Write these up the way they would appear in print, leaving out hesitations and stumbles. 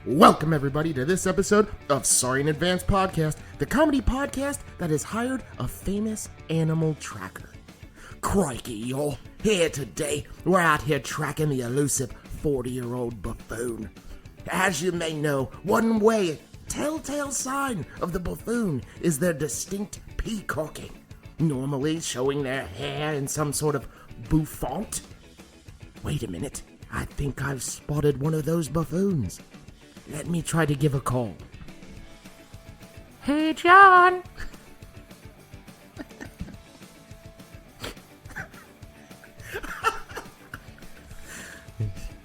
Welcome, everybody, to this episode of Sorry in Advance Podcast, the comedy podcast that has hired a famous animal tracker. Crikey, y'all. Here today, we're out here tracking the elusive 40-year-old buffoon. As you may know, one way, telltale sign of the buffoon is their distinct peacocking, normally showing their hair in some sort of bouffant. Wait a minute, I think I've spotted one of those buffoons. Let me try to give a call. Hey, John.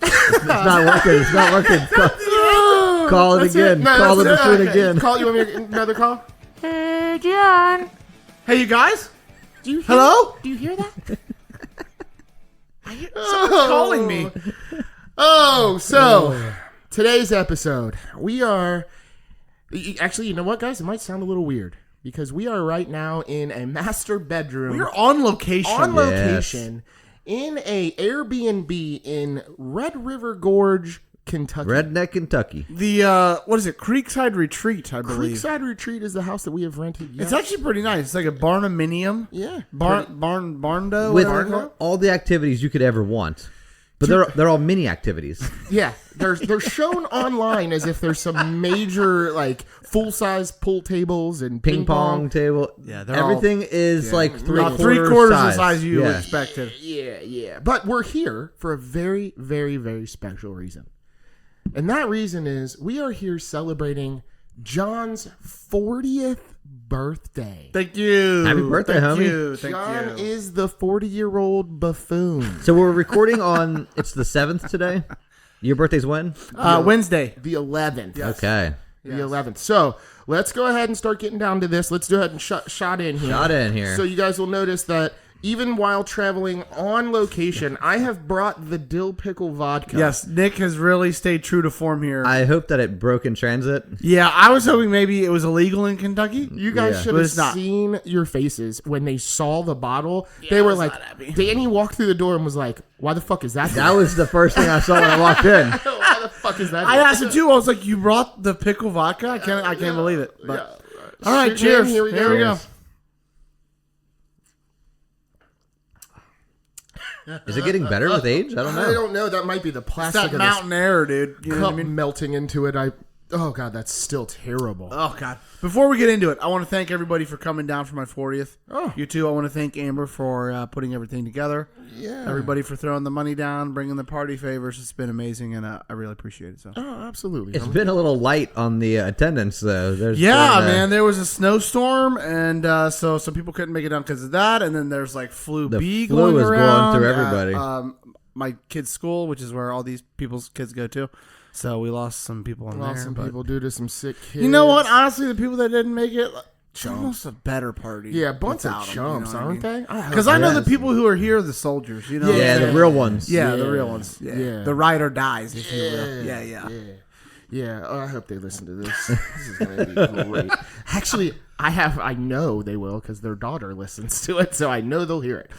It's not working. It's not working. Call it again. Call the buffoon again. Call you want me to another call? Hey, John. Hey, you guys? Do you hear Hello? Do you hear that? Someone's calling me. So today's episode, we are... Actually, you know what, guys? It might sound a little weird because we are right now in a master bedroom. We're on location. On location in a Airbnb in Red River Gorge, Kentucky. Redneck Kentucky. The, what is it? Creekside Retreat, I believe. Creekside Retreat is the house that we have rented. It's actually pretty nice. It's like a barnuminium. Yeah. Barndo. With whatever. all the activities you could ever want. But they're all mini activities. Yeah, they're shown online as if there's some major like full size pool tables and Ping pong table. Yeah, everything is like About three-quarters three-quarters the size you Yeah. expected. Yeah. But we're here for a very, very, very special reason. And that reason is we are here celebrating John's 40th birthday. Thank you. Happy birthday, Thank homie. you. Thank John you. is the 40-year-old buffoon. So we're recording on, it's the 7th today? Your birthday's when? Wednesday. The 11th. Okay. The 11th. So let's go ahead and start getting down to this. Let's go ahead and shot in here. Shot in here. So you guys will notice that even while traveling on location, I have brought the dill pickle vodka. Yes, Nick has really stayed true to form here. I hope that it broke in transit. Yeah, I was hoping maybe it was illegal in Kentucky. You guys Yeah. should But have it's not. seen your faces when they saw the bottle. They were like, Danny walked through the door and was like, why the fuck is that? That was the first thing I saw when I walked in. Why the fuck is that? I asked him too. I was like, "You brought the pickle vodka? I can't believe it." But all right, Shoot, man, cheers. here we go. Cheers. Is it getting better with age? I don't I know. don't know. That might be the It's plastic that of mountain air, dude. this You know cup what I mean? melting into it. Oh god, that's still terrible. Oh God! Before we get into it, I want to thank everybody for coming down for my 40th. Oh. You too. I want to thank Amber for putting everything together. Yeah. Everybody for throwing the money down, bringing the party favors. It's been amazing, and I really appreciate it. So. Oh, absolutely. It's been a little light on the attendance, though. Yeah, man. There was a snowstorm, and so some people couldn't make it down because of that. And then there's like flu The B flu going is going around through at, everybody. my kid's school, which is where all these people's kids go to. So we lost some people in there. Lost some but- people due to some sick kids. You know what? Honestly, the people that didn't make it, it's almost a better party. Yeah, a bunch of without 'em, chumps, you know what I aren't mean? they? Because I know the people who are here are the soldiers. You know, Yeah, the real ones. yeah, Yeah. the real ones. Yeah. Yeah. The ride or dies, if you will. Yeah. Yeah. Oh, I hope they listen to this. This is gonna be great. Actually, I know they will because their daughter listens to it, so I know they'll hear it.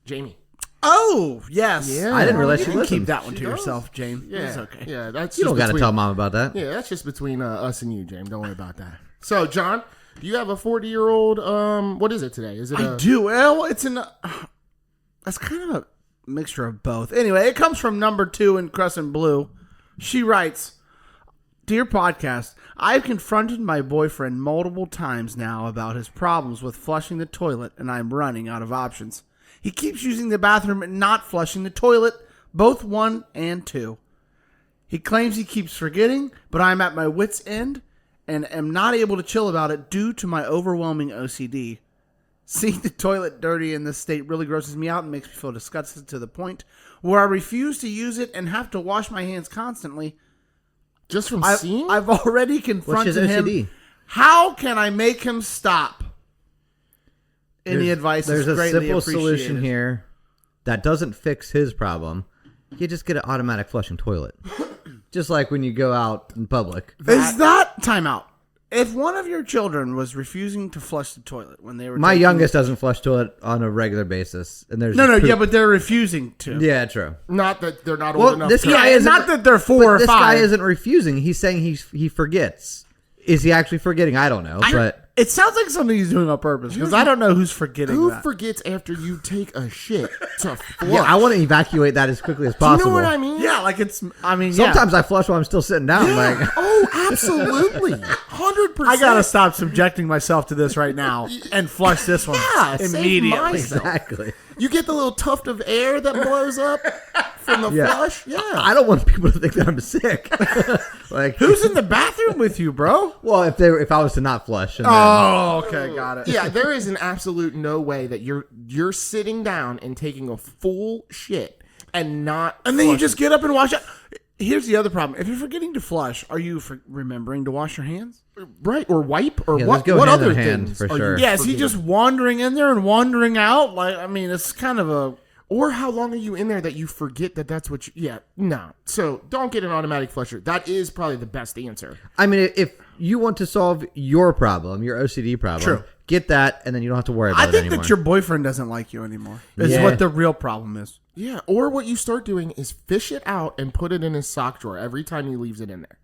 Jamie. Oh, yes. Yeah. I didn't realize You she can listened. keep that one to She does. yourself, James. Yeah. It's okay. Yeah, that's You just don't got to between- tell mom about that. Yeah, that's just between us and you, James. Don't worry about that. So, John, do you have a 40-year-old? What is it today? Is it I do. Well, it's that's kind of a mixture of both. Anyway, it comes from number 2 in Crescent Blue. She writes, "Dear podcast, I've confronted my boyfriend multiple times now about his problems with flushing the toilet, and I'm running out of options. He keeps using the bathroom and not flushing the toilet, both 1 and 2. He claims he keeps forgetting, but I'm at my wit's end and am not able to chill about it due to my overwhelming OCD. Seeing the toilet dirty in this state really grosses me out and makes me feel disgusted to the point where I refuse to use it and have to wash my hands constantly. just from I've seeing? already What's confronted his him. OCD? How can I make him stop? Any advice There's is a greatly simple solution appreciated. here that doesn't fix his problem. You just get an automatic flushing toilet. Just like when you go out in public. Is that timeout? If one of your children was refusing to flush the toilet when they were My youngest doesn't flush toilet on a regular basis, and there's but they're refusing to. Yeah, true. Not that they're not old enough. This to- guy isn't. Not that they're 4 or 5. This guy isn't refusing. He's saying he forgets. Is he actually forgetting? I don't know, but It sounds like something he's doing on purpose because I don't know who's forgetting Who that. forgets after you take a shit to flush? yeah, I want to evacuate that as quickly as Do you possible. know what I mean? Yeah, like it's. I mean, Sometimes I flush while I'm still sitting down. Like, Oh, absolutely. 100%. I gotta stop subjecting myself to this right now and flush this one save immediately. myself. exactly. You get the little tuft of air that blows up from the Yeah. flush. Yeah. I don't want people to think that I'm sick. Like, Who's in the bathroom with you, bro? well, if I was to not flush, and then, Oh, okay, got it. Yeah, there is an absolute no way that you're sitting down and taking a full shit and not And then you flushing. just get up and wash it. Here's the other problem: if you're forgetting to flush, are you remembering to wash your hands? right or wipe or Yeah, what? let's go What hand other in hand things for are sure. you? Yeah, is he forgetting? just wandering in there and wandering out? Like, I mean, it's kind of a. Or how long are you in there that you forget that that's what you... Yeah, no. So don't get an automatic flusher. That is probably the best answer. I mean, if you want to solve your problem, your OCD problem, True. get that, and then you don't have to worry about I it think anymore. that your boyfriend doesn't like you anymore. Is Yeah. what the real problem is. Yeah, or what you start doing is fish it out and put it in his sock drawer every time he leaves it in there.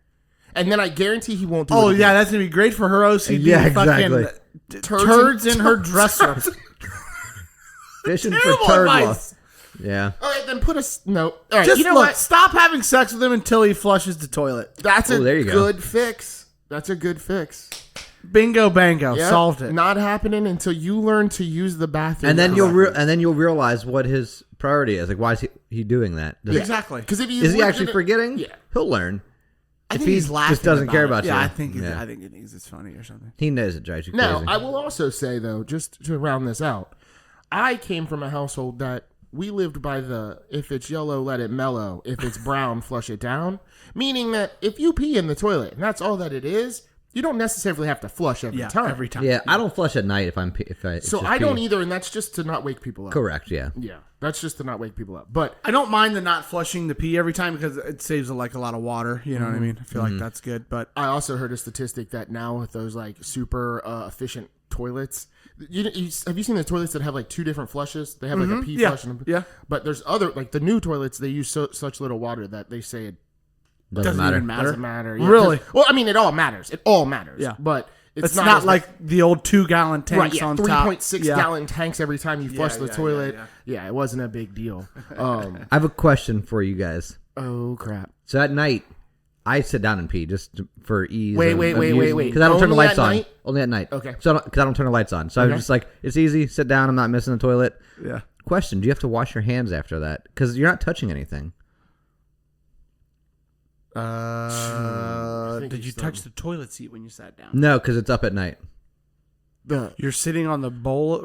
And then I guarantee he won't do it Oh again. yeah, that's gonna be great for her OCD. Yeah, fucking exactly. turds in her dresser. Fishing for Terrible turd advice. luck. Yeah. All right, then put a... No. All right, Just you know look, what? stop having sex with him until he flushes the toilet. That's a there you go. good fix. That's a good fix. Bingo bango, Yep, solved it. Not happening until you learn to use the bathroom. And then correctly. you'll realize what his priority is. Like, why is he doing that? Exactly. Because if Is he actually forgetting? Yeah. He'll learn. I If think he he's laughing. just doesn't care about yeah, you. I think Yeah. I think he thinks it's funny or something. He knows it drives you Now, crazy. I will also say, though, just to round this out, I came from a household that we lived by the if it's yellow, let it mellow. If it's brown, flush it down. Meaning that if you pee in the toilet, and that's all that it is, you don't necessarily have to flush every Yeah, time. every time. Yeah, I don't flush at night if I'm So I don't either, and that's just to not wake people up. Correct. Yeah. Yeah, that's just to not wake people up. But I don't mind the not flushing the pee every time because it saves like a lot of water. You know what I mean? I feel like that's good. But I also heard a statistic that now with those like super efficient toilets, have you seen the toilets that have like 2 different flushes? They have like a pee Yeah. flush and Yeah. But there's other like the new toilets. They use such little water that they say it Doesn't matter. even matter. doesn't matter. Yeah, Really? 'cause- Well, I mean, it all matters. It all matters. Yeah. But it's not not as like the old 2-gallon tanks right. Yeah, on 3.6 top. gallon tanks every time you flush the yeah, toilet. yeah. Yeah, it wasn't a big deal. I have a question for you guys. Oh crap! So at night, I sit down and pee just for ease. Wait. Because I don't turn the Only lights at on. night? Only at night. Okay. So because I don't turn the lights on. So I'm Okay. just like, it's easy. Sit down. I'm not missing the toilet. Yeah. Question: do you have to wash your hands after that? Because you're not touching anything. Did you touch the toilet seat when you sat down? No, because it's up at night. You're sitting on the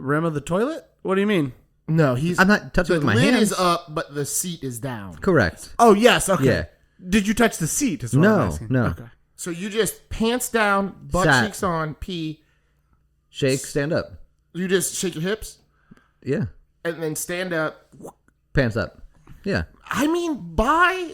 rim of the toilet? What do you mean? No, he's. I'm not touching the with my lid hands. is up, but the seat is down. Correct. Oh, yes. Okay. Yeah. Did you touch the seat? Is what No, I'm asking. no. Okay. So you just pants down, butt Sat. cheeks on, pee. Shake. Stand up. You just shake your hips Yeah. and then stand up. Pants up. Yeah. I mean, by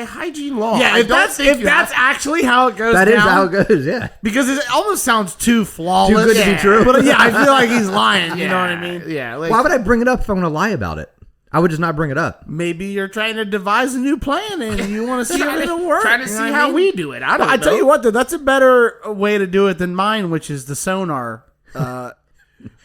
hygiene law, Yeah, I if don't that's think if you that's have- actually how it goes That down. is how it goes. Yeah. Because it almost sounds too flawless. Too good to be true. But yeah, I feel like he's lying. You know what I mean? Yeah. Like, Why would I bring it up if I'm going to lie about it? I would just not bring it up. Maybe you're trying to devise a new plan and you want to see if it'll work. trying to You see know what I how mean? we do it. I don't I know. tell you what, though, that's a better way to do it than mine, which is the sonar.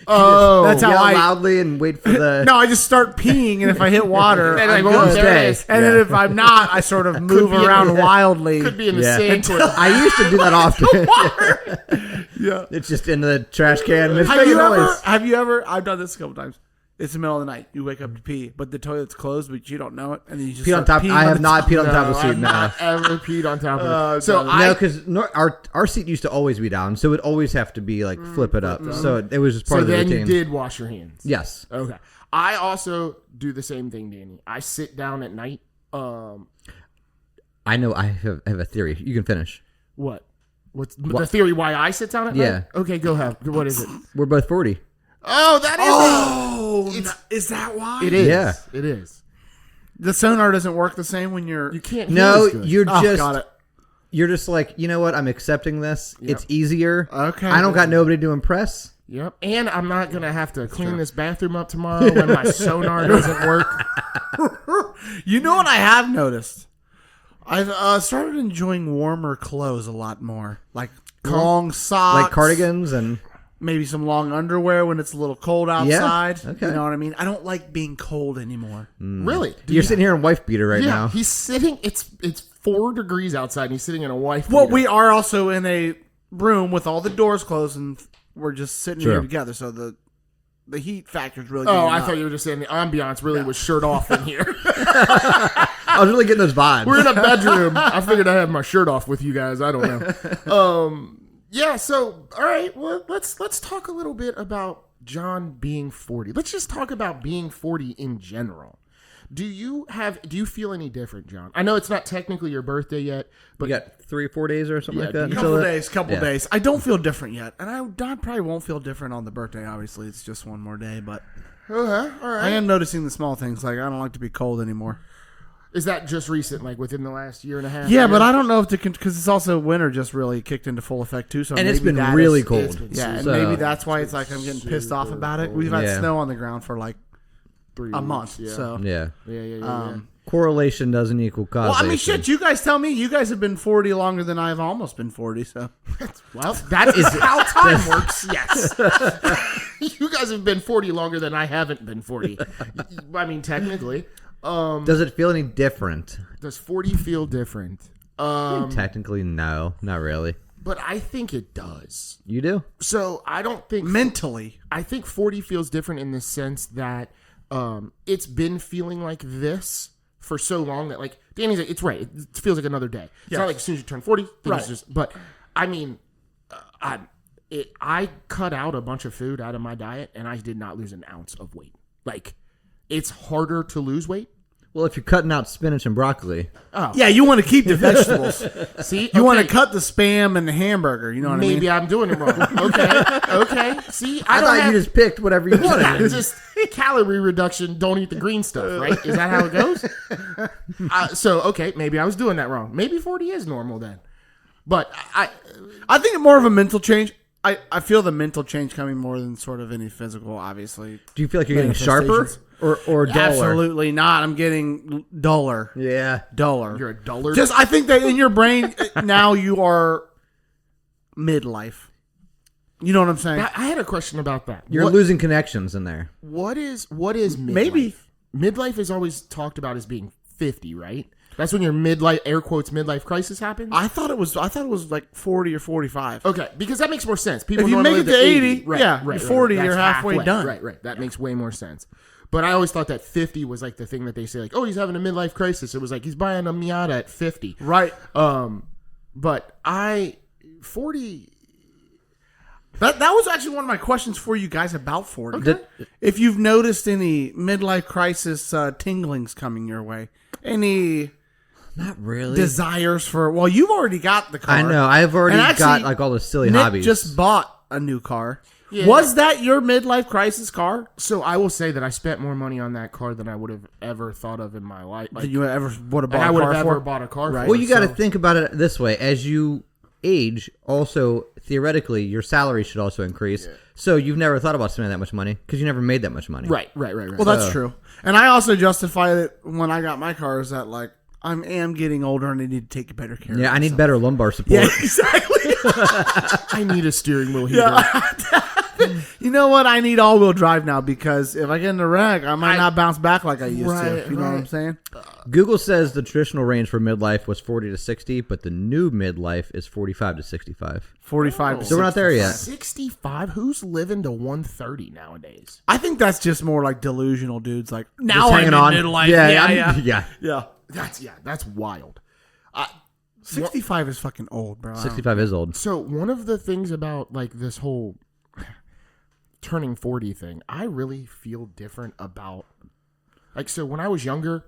Oh, That's how Yell I. loudly and wait for the. No, I just start peeing, and if I hit water, And I'm like, oh, good. there it is. And then if I'm not, I sort of move be in around the- wildly. could be in the Yeah. same toilet. I used to do that often. Yeah. It's just in the trash can. And it's Have making you ever? noise. Have you ever? I've done this a couple times. It's the middle of the night. You wake up to pee, but the toilet's closed, but you don't know it, and then you just Pee on start top. peeing I on have the not top. peed on top of the No, seat. I've No. not ever peed on top of it. So No, because our seat used to always be down, so it always have to be like flip it up. So it was just part So of the then routine. you did wash your hands. Yes. Okay. I also do the same thing, Danny. I sit down at night. I know. I have a theory. You can finish. What? What's the theory why I sit down at Yeah. night? Okay, go ahead. What is it? We're both 40. Oh, that is Oh, is that why? it. It is. Yeah. It is. The sonar doesn't work the same when you're. You can't hear No, as good. you're Oh, just. got it. you're just like, you know what? I'm accepting this. Yep. It's easier. Okay. I don't got nobody to impress. Yep. And I'm not going to have to clean this bathroom up tomorrow when my sonar doesn't work. You know what I have noticed? I've started enjoying warmer clothes a lot more. Like long socks. Like cardigans and... Maybe some long underwear when it's a little cold outside. Yeah, okay. You know what I mean? I don't like being cold anymore. Really? You're sitting here in wife beater right now. He's sitting. It's 4 degrees outside, and he's sitting in a wife. Well, beater. we are also in a room with all the doors closed, and we're just sitting True. here together. So the heat factor's really. Oh, getting I up. thought you were just saying the ambiance really was shirt off in here. I was really getting those vibes. We're in a bedroom. I figured I'd have my shirt off with you guys. I don't know. Yeah. So, all right. Well, let's talk a little bit about John being 40. Let's just talk about being 40 in general. Do you feel any different, John? I know it's not technically your birthday yet, but You got 3 or 4 days or something like that? Couple days. I don't feel different yet, and I probably won't feel different on the birthday. Obviously, it's just one more day, but all right. I am noticing the small things. Like I don't like to be cold anymore. Is that just recent, like within the last year and a half? Yeah, but I don't know if because it's also winter just really kicked into full effect too. So And it's maybe been that really is- cold. Yeah, and So- maybe that's why it's like I'm getting pissed off about it. We've had Yeah. snow on the ground for like 3 a weeks, month. Yeah. So Yeah. Yeah. Correlation doesn't equal causation. well, I mean, shit. You guys tell me. You guys have been 40 longer than I've almost been 40. So Well, that is how time works. Yes. You guys have been 40 longer than I haven't been 40. I mean, technically. Does it feel any different? Does 40 feel different? Technically, no. Not really. But I think it does. You do? So I don't think mentally, I think 40 feels different in the sense that it's been feeling like this for so long that, like, Danny's like, it's right. It feels like another day. It's not like as soon as you turn 40, things Right. just. But I mean, I cut out a bunch of food out of my diet, and I did not lose an ounce of weight. Like, it's harder to lose weight. Well, if you're cutting out spinach and broccoli. yeah, you want to keep the vegetables. See, You want to cut the Spam and the hamburger. You know what I mean? Maybe I'm doing it wrong. Okay. See, I don't thought have, you just picked whatever you wanted. Yeah, just calorie reduction. Don't eat the green stuff, right? Is that how it goes? So, okay, maybe I was doing that wrong. Maybe 40 is normal then. But I think it's more of a mental change. I feel the mental change coming more than sort of any physical, obviously. Do you feel like you're getting sharper or duller? Absolutely not. I'm getting duller. Yeah. Duller. you're a duller. Just I think that in your brain now you are midlife. You know what I'm saying? I had a question about that. You're losing connections in there. What is midlife? Maybe. Midlife is always talked about as being 50, right? That's when your midlife, air quotes, midlife crisis happens? I thought it was like 40 or 45. Okay, because that makes more sense. People If you normally make it the to 80, right, yeah, right, you're 40, That's you're halfway done. Right. That makes way more sense. But I always thought that 50 was like the thing that they say, like, oh, he's having a midlife crisis. It was like he's buying a Miata at 50. Right. But 40. That was actually one of my questions for you guys about 40. Okay. If you've noticed any midlife crisis tinglings coming your way, any Not really. desires for? Well, you've already got the car. I know. I've already And actually, got like all the silly Nick hobbies. just bought a new car. Yeah. Was that your midlife crisis car? So I will say that I spent more money on that car than I would have ever thought of in my life. That you ever would have bought I a would car have for? ever bought a car Right. for. Well, you got to so- think about it this way. As you age, also, theoretically, your salary should also increase. So you've never thought about spending that much money because you never made that much money. Right. Well, that's true. And I also justify it when I got my car is that, like, I am getting older and I need to take better care of Yeah, I need myself. better lumbar support. Yeah, exactly. I need a steering wheel heater. You know what? I need all-wheel drive now because if I get in a wreck, I might not bounce back like I used to. You know what I'm saying? Google says the traditional range for midlife was 40 to 60, but the new midlife is 45 to 65. 45 to So we're not there yet. 65? Who's living to 130 nowadays? I think that's just more like delusional dudes. Like, Just now I'm hanging in on. midlife. Yeah. Yeah. That's wild. 65 is fucking old, bro. 65 is old. So one of the things about like this whole turning 40 thing, I really feel different about. Like, so when I was younger,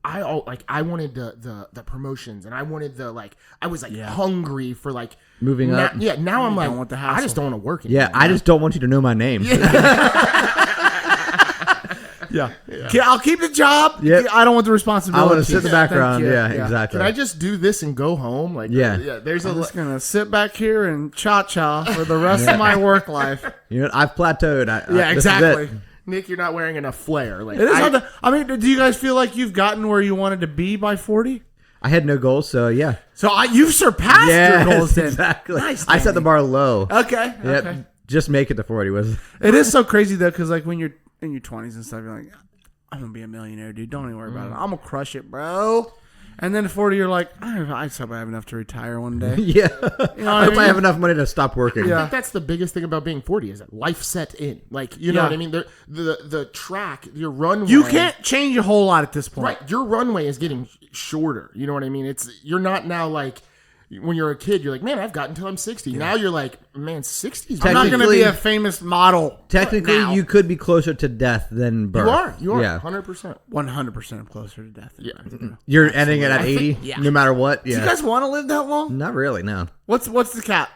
I wanted the promotions and I wanted I was hungry for like Moving up. Yeah, now I'm like, want the I just hassle. don't want to work anymore. Yeah, I just don't want you to know my name. Yeah. I'll keep the job. Yep. I don't want the I responsibility. want to sit in the Thank background. you. Yeah, exactly. Can I just do this and go home? Like, there's I'm just gonna sit back here and cha-cha for the rest of my work life. You know, I've plateaued. Yeah, exactly. Nick, you're not wearing enough flair. Like, It is hard to, I mean, do you guys feel like you've gotten where you wanted to be by 40? I had no goals, so yeah. So you've surpassed your goals then. Exactly. Nice, I set the bar low. Okay. Yep. Okay. Just make it to 40 was. It is so crazy though, because like when you're in your 20s and stuff, you're like, I'm gonna be a millionaire, dude. Don't even worry about it. I'm gonna crush it, bro. And then at 40, you're like, I just hope I have enough to retire one day. Yeah. You know I hope I have enough money to stop working. Yeah. I think that's the biggest thing about being 40 is that life set in. Like, you know Yeah. what I mean? The track, your runway. You can't change a whole lot at this point. Right. Your runway is getting shorter. You know what I mean? You're not now like, when you're a kid, you're like, man, I've got until I'm 60. Now you're like, man, 60 is I'm not going to Technically- be a famous model. Technically, now. you could be closer to death than birth. You are. Yeah. 100%. 100% closer to death. Yeah. You're ending it at 80, yeah. no matter what. Do Yeah. you guys want to live that long? Not really, no. What's the cap?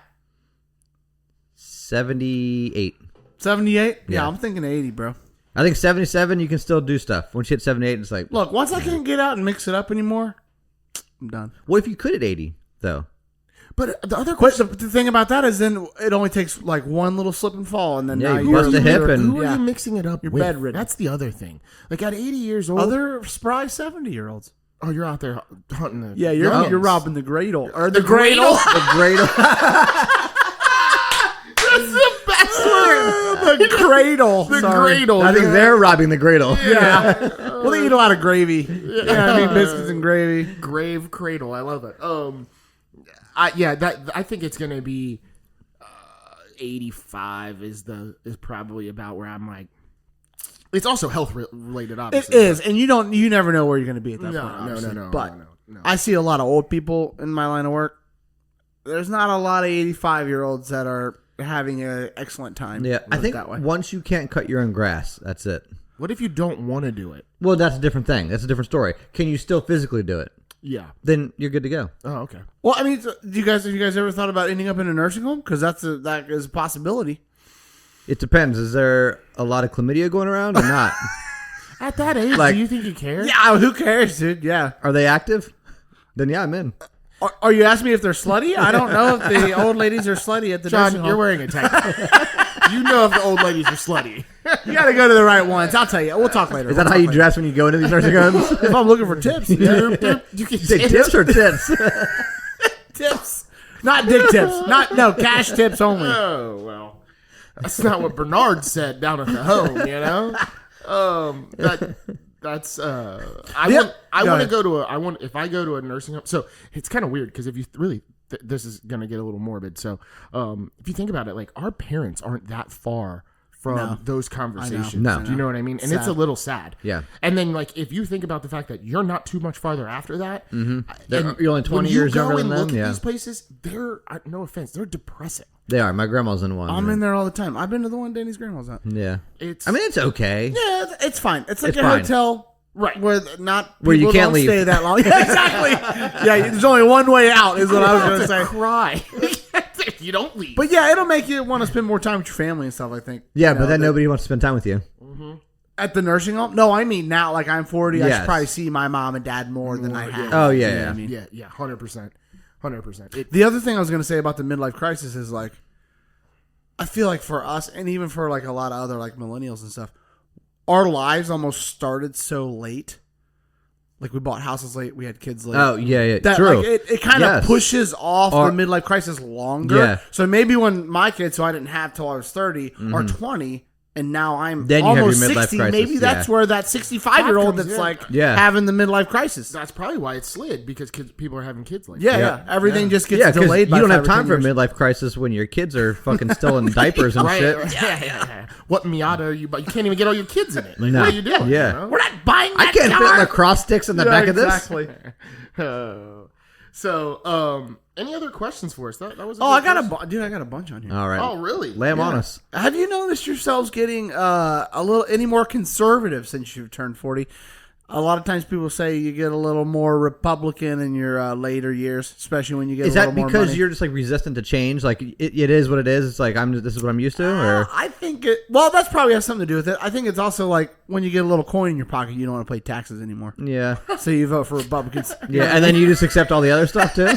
78. 78? Yeah, Yeah. I'm thinking 80, bro. I think 77, you can still do stuff. Once you hit 78, it's like, Look, once I can't get out and mix it up anymore, I'm done. what if you could at 80, though? But the other But question, the thing about that is then it only takes like one little slip and fall, and then Yeah, now you you're bust a hip and- who are yeah. you mixing it up You're with? bedridden. That's the other thing. Like at 80 years old, other spry 70-year-olds. oh, you're out there hunting the Yeah, youngins. you're robbing the cradle or The cradle? The great. That's the best word. the cradle. The Sorry. cradle. I think they're robbing the cradle. Yeah. Well, they eat a lot of gravy. Yeah, I mean biscuits and gravy. Grave cradle. I love it. I think it's gonna be 85 is probably about where I'm like. It's also health related, It obviously. is, and you never know where you're going to be at that No, point. no, obviously. no, But no. I see a lot of old people in my line of work. There's not a lot of 85-year-olds that are having an excellent time. Yeah, I Put it think that way. once you can't cut your own grass, that's it. What if you don't want to do it? Well, that's a different thing. That's a different story. Can you still physically do it? Yeah. Then you're good to go. Oh, okay. Well, I mean, have you guys ever thought about ending up in a nursing home? Because that is a possibility. It depends. Is there a lot of chlamydia going around or not? At that age, Like- do you think you care? Yeah, who cares, dude? Yeah. Are they active? Then yeah, I'm in. Are you asking me if they're slutty? I don't know if the old ladies are slutty at the nursing John, home. you're wearing a tank. You know if the old ladies are slutty. You got to go to the right ones. I'll tell you. We'll talk later. Is that how you dress when you go into these nursing homes? If I'm looking for tips, yeah. You can Say tips or tits? tips, not dick tips, cash tips only. Oh, well. That's not what Bernard said down at the home, you know? That's I Yeah. want to Go go to if I go to a nursing home. So it's kind of weird because if you really this is going to get a little morbid. So if you think about it, like our parents aren't that far from those conversations. No. Do you know what I mean? And it's a Sad. little sad. Yeah. And then like if you think about the fact that you're not too much farther after that, and You're only 20 when years you go younger and than look them, at yeah. these places, they're no offense, they're depressing. They are. My grandma's in one. I'm in there all the time. I've been to the one Danny's grandma's at. Yeah. It's I mean, it's okay. Yeah, it's fine. It's like It's a fine. hotel, Right. Where not Where you people can't don't leave. stay that long. Yeah, exactly. Yeah, there's only one way out. Is what I was going to say. cry. You don't leave. But yeah, it'll make you want to spend more time with your family and stuff. I think. Yeah, You but know, then that- nobody wants to spend time with you. at the nursing home. No, I mean now. Like I'm 40, I Yes. should probably see my mom and dad more than I have. Oh, yeah, You know yeah. what I mean, yeah, 100%. 100%. the other thing I was going to say about the midlife crisis is like, I feel like for us and even for like a lot of other like millennials and stuff, our lives almost started so late. Like we bought houses late, we had kids late. Oh, yeah, yeah. That True. like it kind of Yes. pushes off Or- the midlife crisis longer. Yeah. So maybe when my kids, who I didn't have till I was 30, are 20, and now I'm Then you have your almost midlife 60, crisis, maybe that's yeah. where that 65-year-old That that's comes in. like Yeah. having the midlife crisis. That's probably why it slid, because people are having kids like Yeah, that. yeah. Everything just gets Yeah, because delayed. you by don't have 5 or 10 time for a years. midlife crisis when your kids are fucking still in diapers and Right, shit. right. Yeah. What Miata are you? But you can't even get all your kids in it. Like, No. what are you doing? Yeah. You know? We're not buying I that can't fit car. lacrosse sticks in the Yeah, back of this. exactly. So, any other questions for us? That was. Oh, I got I got a bunch on here. All right. Oh, really? Lay them on Yeah. us. Have you noticed yourselves getting a little any more conservative since you've turned 40? A lot of times people say you get a little more Republican in your later years, especially when you get Is a little that more because money. you're just like resistant to change? Like it is what it is. It's like this is what I'm used to. Or I think that's probably has something to do with it. I think it's also like when you get a little coin in your pocket, you don't want to pay taxes anymore. yeah, So you vote for Republicans. yeah, and then you just accept all the other stuff too.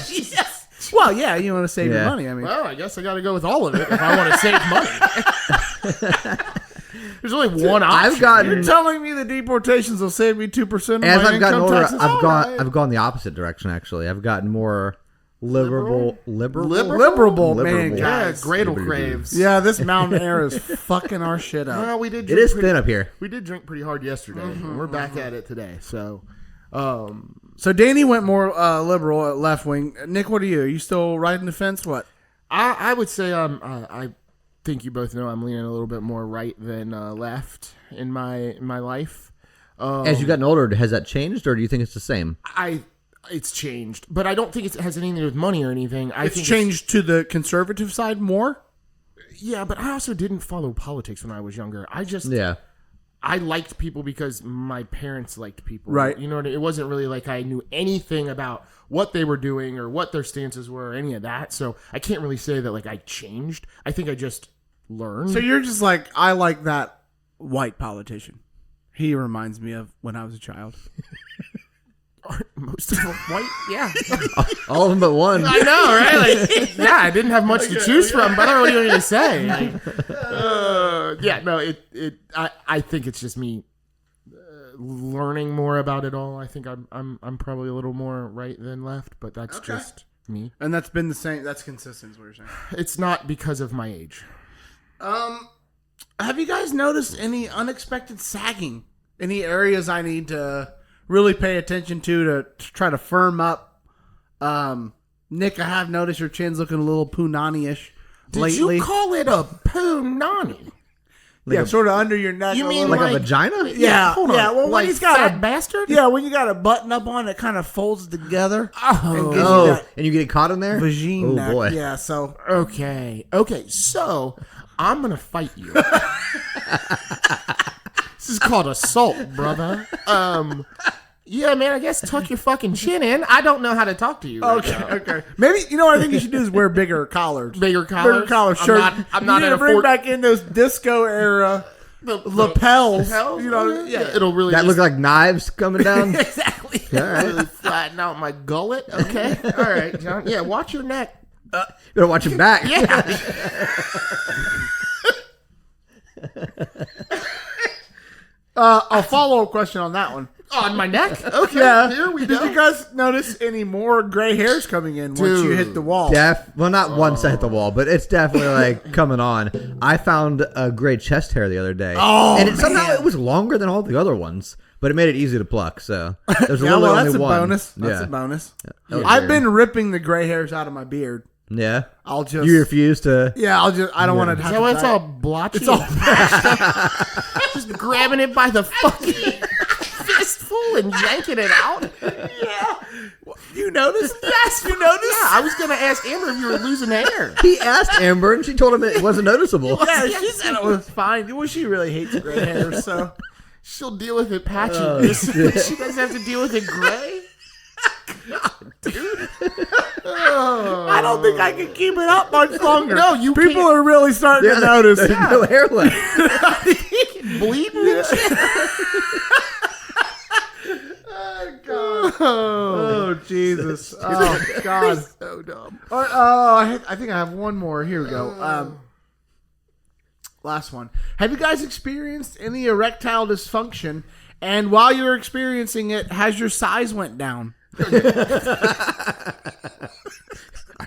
Well, yeah, you want to save your Yeah. money. I mean, Well, I guess I got to go with all of it if I want to save money. There's only one option. I've gotten you're telling me the deportations will save me 2% of as my I've gotten income older, taxes? I've gone the opposite direction. Actually, I've gotten more liberal. Liberal, man. Yeah, Guys. Gradle craves. Yeah, this mountain air is fucking our shit up. Well, we did. It Drink is pretty, thin up here. We did drink pretty hard yesterday. and we're back at it today. So, So Danny went more liberal, left wing. Nick, what are you? Are you still riding the fence? What? I would say I think you both know I'm leaning a little bit more right than left in my life. As you've gotten older, has that changed, or do you think it's the same? It's changed, but I don't think it has anything to do with money or anything. I It's think changed to the conservative side more? Yeah, but I also didn't follow politics when I was younger. Yeah. I liked people because my parents liked people. Right. You know what I mean? It wasn't really like I knew anything about what they were doing or what their stances were or any of that. So I can't really say that like I changed. I think I just learned. So you're just like, I like that white politician. He reminds me of when I was a child. Most of them white? Yeah. All of them but one. I know, right? Like, yeah, I didn't have much to choose from, brother. What do you want me to say? Like, yeah, no, I think it's just me learning more about it all. I think I'm probably a little more right than left, but that's just me. And that's been the same. That's consistent, is what you're saying. It's not because of my age. Have you guys noticed any unexpected sagging? Any areas I need to really pay attention to try to firm up? Nick, I have noticed your chin's looking a little punani-ish lately. Did you call it a punani? Yeah, sort of under your neck. You a mean little. Like a vagina? Yeah, hold on. yeah. Well, when Like he's got fat a bastard? yeah, when you got a button up on, it kind of folds together. And gives you Oh, that and you get caught in there? vagina. Oh, boy. Yeah, so Okay. So I'm gonna fight you. This is called assault, brother. Yeah, man. I guess tuck your fucking chin in. I don't know how to talk to you. Right now. okay. Maybe you know what I think you should do is wear bigger collars. Bigger collars? Bigger collar shirt. I'm not you at need a to bring fort- back in those disco era lapels. You know, yeah. It'll really That just- look like knives coming down? exactly. Really flatten out my gullet. Okay. All right, John. Yeah, watch your neck. You better watch your back. Yeah. A follow-up question on that one. On my neck. Okay. Yeah. Here we Did go. you guys notice any more gray hairs coming in once you Dude. hit the wall? Well, not once I hit the wall, but it's definitely like coming on. I found a gray chest hair the other day. Oh, and somehow man. it was longer than all the other ones, but it made it easy to pluck. So there's Yeah, really well, only that's a one. bonus. That's yeah. a bonus. That was I've weird. been ripping the gray hairs out of my beard. Yeah. I'll just. You refuse to. Yeah, I don't want to have So to. it's all blotchy. It's all just grabbing it by the fucking fistful and yanking it out. Yeah. You noticed? Yes, you noticed? Yeah, I was gonna ask Amber if you were losing hair. He asked Amber, and she told him it wasn't noticeable. Yeah, she said it was fine. Well, she really hates gray hair, so. She'll deal with it patchy. She doesn't have to deal with it gray. God, dude. I don't think I can keep it up much longer. No, you People can't. are really starting to notice. There's no hair left. Bleeding and shit. Oh, Jesus. Oh, God. So dumb. I think I have one more. Here we go. Last one. Have you guys experienced any erectile dysfunction? And while you're experiencing it, has your size went down? Are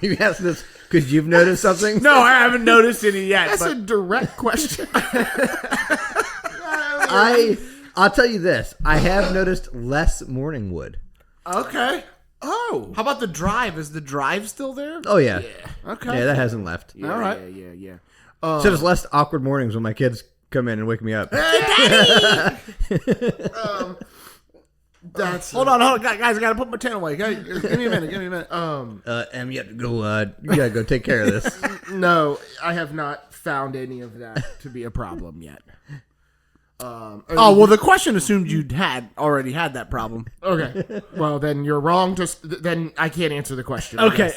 you asking this because you've noticed something? No, I haven't noticed any yet. That's but a direct question. I'll tell you this. I have noticed less morning wood. okay. Oh. How about the drive? Is the drive still there? Oh, yeah. Okay. Yeah, that hasn't left. Yeah, All right. Yeah. So there's less awkward mornings when my kids come in and wake me up. That's Hold on, guys. I gotta put my tent away. Give me a minute. Em, you have to go. You gotta go take care of this. No, I have not found any of that to be a problem yet. Oh, well, the question assumed you'd already had that problem. Okay. Well, then you're wrong. Then I can't answer the question. Okay.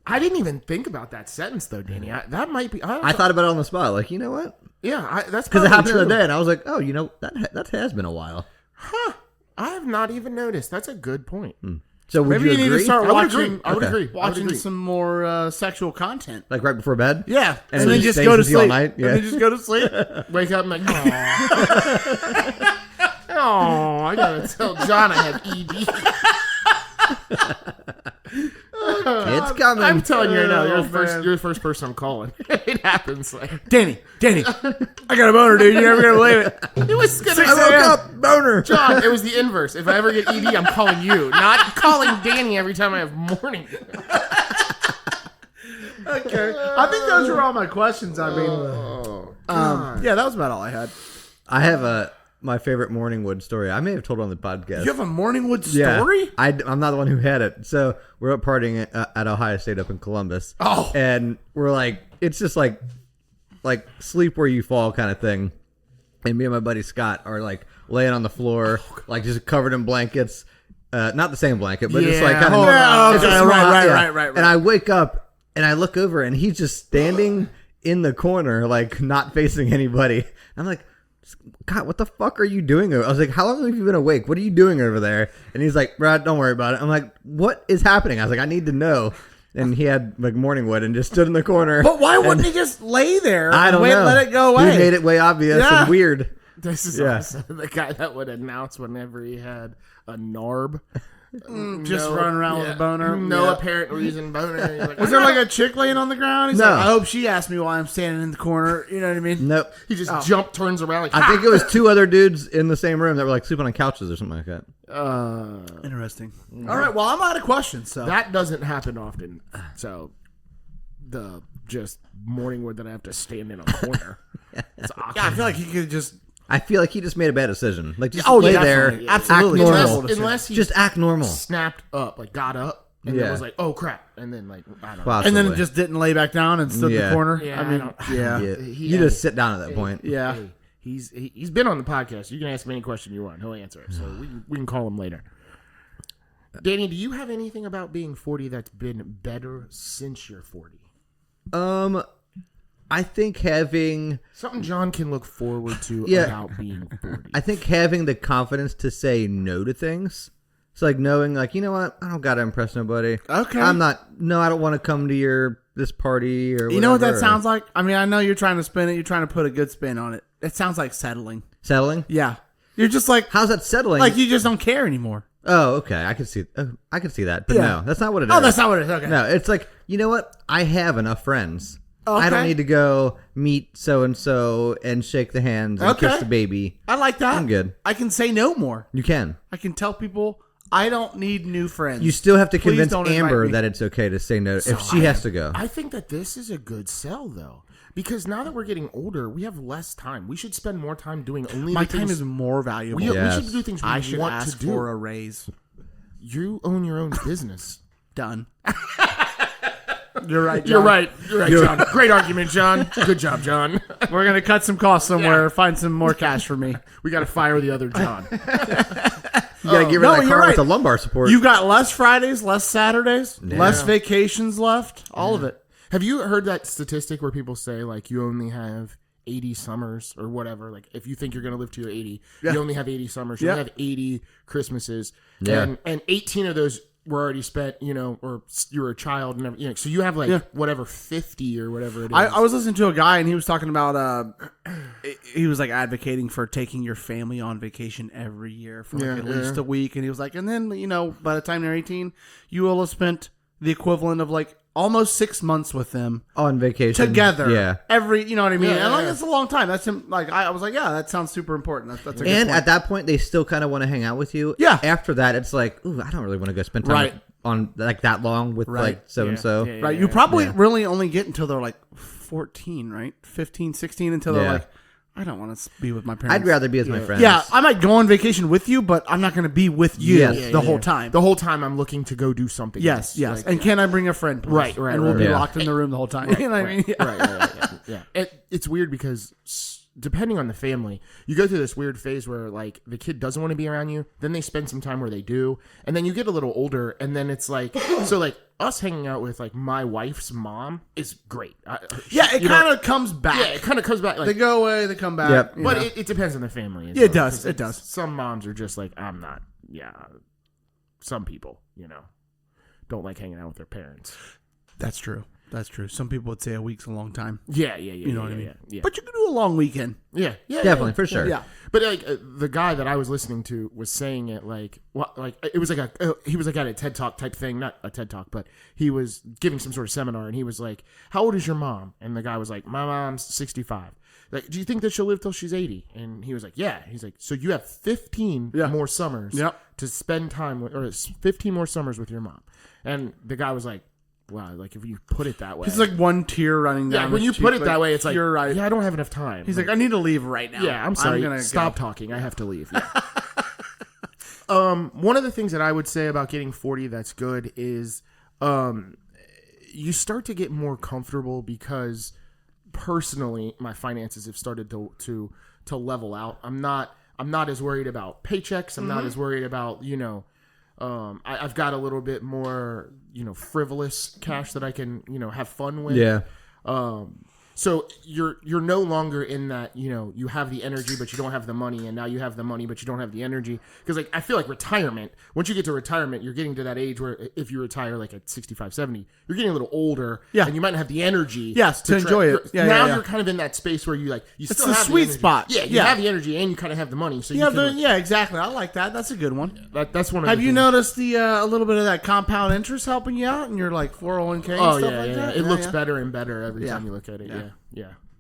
I didn't even think about that sentence though, Danny. That might be. I thought about it on the spot. Like, you know what? Yeah, that's Because it happened true. the other day, and I was like, oh, that has been a while. Huh. I have not even noticed. That's a good point. So would Maybe you you need agree? to start I would watching. agree. I would agree. Watching some more sexual content. Like right before bed? Yeah, And and it then just just stays go to with you all sleep. night? Yeah. And then just go to sleep. Wake up and like, oh, I gotta tell John I have ED. It's coming. I'm telling you right now, Oh, you're the first person I'm calling. It happens. Like, Danny, I got a boner, dude. You're never gonna believe it. it was gonna. I woke up, boner. John, it was the inverse. If I ever get ED, I'm calling you, not calling Danny every time I have morning. Okay, I think those were all my questions. I mean, yeah, that was about all I had. I have my favorite Morningwood story. I may have told it on the podcast. You have a Morningwood Yeah. story? I'm not the one who had it. So we're up partying at Ohio State up in Columbus. Oh. And we're like, it's just like sleep where you fall kind of thing. And me and my buddy Scott are like laying on the floor, like just covered in blankets. Not the same blanket, but just like kind of. hold on. Okay, right. And I wake up and I look over and he's just standing in the corner, like not facing anybody. I'm like, God, what the fuck are you doing? I was like, how long have you been awake? What are you doing over there? And he's like, Brad, don't worry about it. I'm like, what is happening? I was like, I need to know. And he had like Morningwood and just stood in the corner. But why wouldn't he just lay there? I don't and know. Let it go away. He made it way obvious Yeah. and weird. This is Yeah. awesome. The guy that would announce whenever he had a narb. Just running around with a boner. No Yeah. apparent reason boner. He's like, Was there like a chick laying on the ground? He's No. like, I hope she asked me why I'm standing in the corner. You know what I mean? Nope. he just jumped, turns around like, I think it was two other dudes in the same room that were like sleeping on couches or something like that. Interesting. All right. Well, I'm out of questions. So that doesn't happen often. So the just Morningwood that I have to stand in a corner. It's awkward. yeah, I feel like he could just. I feel like he just made a bad decision. Like, just Oh, lay definitely. there, Absolutely. act unless, normal. unless he Just act normal. snapped up, like got up, and then Yeah. was like, "Oh crap!" And then like I don't know. Possibly. And then it just didn't lay back down and stood in Yeah. the corner. Yeah, I mean, I don't- yeah. Yeah. He You had- just sit down at that point. Yeah. Hey, he's been on the podcast. You can ask him any question you want. He'll answer it. So we can call him later. Danny, do you have anything about being 40 that's been better since you're 40? I think having Something John can look forward to Yeah. about being 40. I think having the confidence to say no to things. It's like knowing, like, you know what? I don't gotta impress nobody. Okay. I don't want to come to this party or whatever. You know what that sounds like? I mean, I know you're trying to spin it. You're trying to put a good spin on it. It sounds like settling. Settling? Yeah. You're just like How's that settling? you just don't care anymore. Oh, okay. I can see that. But Yeah. no, that's not what it is. Oh, that's not what it is. Okay. No, it's like, you know what? I have enough friends. Okay. I don't need to go meet so-and-so and shake the hands and Okay. kiss the baby. I like that. I'm good. I can say no more. You can. I can tell people I don't need new friends. You still have to Please convince don't invite Amber me. that it's okay to say no if she has to go. I think that this is a good sell, though. Because now that we're getting older, we have less time. We should spend more time doing only My the time things is more valuable. we Yes. should do things we I should want ask to do. for a raise. You own your own business. Done. You're right. John. You're right, John. Great argument, John. Good job, John. We're gonna cut some costs somewhere. Find some more cash for me. We got to fire the other John. You gotta get rid no, of that you're car right. with the lumbar support. You got less Fridays, less Saturdays, less vacations left. All of it. Have you heard that statistic where people say, like, you only have 80 summers or whatever? Like, if you think you're going to live to your 80, you only have 80 summers. You only have 80 Christmases. Yeah. And 18 of those were already spent, or you were a child. And so you have, like, whatever, 50 or whatever it is. I was listening to a guy and he was talking about he was like advocating for taking your family on vacation every year for like at least a week, and he was like, and then by the time they're 18, you will have spent the equivalent of like almost 6 months with them on vacation together. Yeah. Every, you know what I mean? Yeah, and like yeah. that's a long time. That's him. Like I was like, yeah, that sounds super important. That's a good And point. at that point, they still kind of want to hang out with you. Yeah. After that, it's like, ooh, I don't really want to go spend time Right. on like that long with like so and so. Yeah. right, you probably really only get until they're like 14, right? 15, 16 until they're Yeah. like, I don't want to be with my parents. I'd rather be with my friends. Yeah, I might go on vacation with you, but I'm not going to be with you Yes. the whole time. The whole time I'm looking to go do something. Yes. else. Like, And can I bring a friend? Please? Right, And we'll be right. locked in the room the whole time. You know what I mean? Yeah. right. It's weird because depending on the family, you go through this weird phase where like the kid doesn't want to be around you. Then they spend some time where they do, and then you get a little older, and then it's like so like us hanging out with like my wife's mom is great. It kind of comes back. Yeah, it kind of comes back. Like, They go away, they come back. Yep. but it depends on the family. Yeah, it does. It does. Some moms are just like, I'm not. Yeah, some people, don't like hanging out with their parents. That's true. That's true. Some people would say a week's a long time. Yeah. You know what I mean? Yeah. But you can do a long weekend. Yeah, Definitely, for sure. Yeah. But like the guy that I was listening to was saying it like it was like he was like at a TED Talk type thing, not a TED Talk, but he was giving some sort of seminar, and he was like, "How old is your mom?" And the guy was like, "My mom's 65." Like, do you think that she'll live till she's 80? And he was like, "Yeah." He's like, "So you have 15 more summers to spend time with, or 15 more summers with your mom." And the guy was like, wow, like if you put it that way. It's like one tear running down. Yeah, when you his put cheek, it that way, it's like, you're right. Yeah, I don't have enough time. He's like, I need to leave right now. Yeah, I'm sorry. gonna Stop go. talking. I have to leave. Yeah. One of the things that I would say about getting 40 that's good is you start to get more comfortable because personally my finances have started to level out. I'm not as worried about paychecks. I'm not as worried about, I've got a little bit more, frivolous cash that I can, have fun with. Yeah. So you're no longer in that, you have the energy, but you don't have the money. And now you have the money, but you don't have the energy. Because like, I feel like retirement, once you get to retirement, you're getting to that age where if you retire like at 65, 70, you're getting a little older. Yeah. And you might not have the energy. Yes, to enjoy it. Yeah, now yeah. you're kind of in that space where you It's still the have sweet the energy. spot. Yeah. You Yeah. have the energy and you kind of have the money. So Yeah, exactly. I like that. That's a good one. that's one of Have the you things. noticed the a little bit of that compound interest helping you out in your like 401k and Oh stuff yeah, like yeah. that? It Yeah, looks yeah. better and better every Yeah. time you look at it.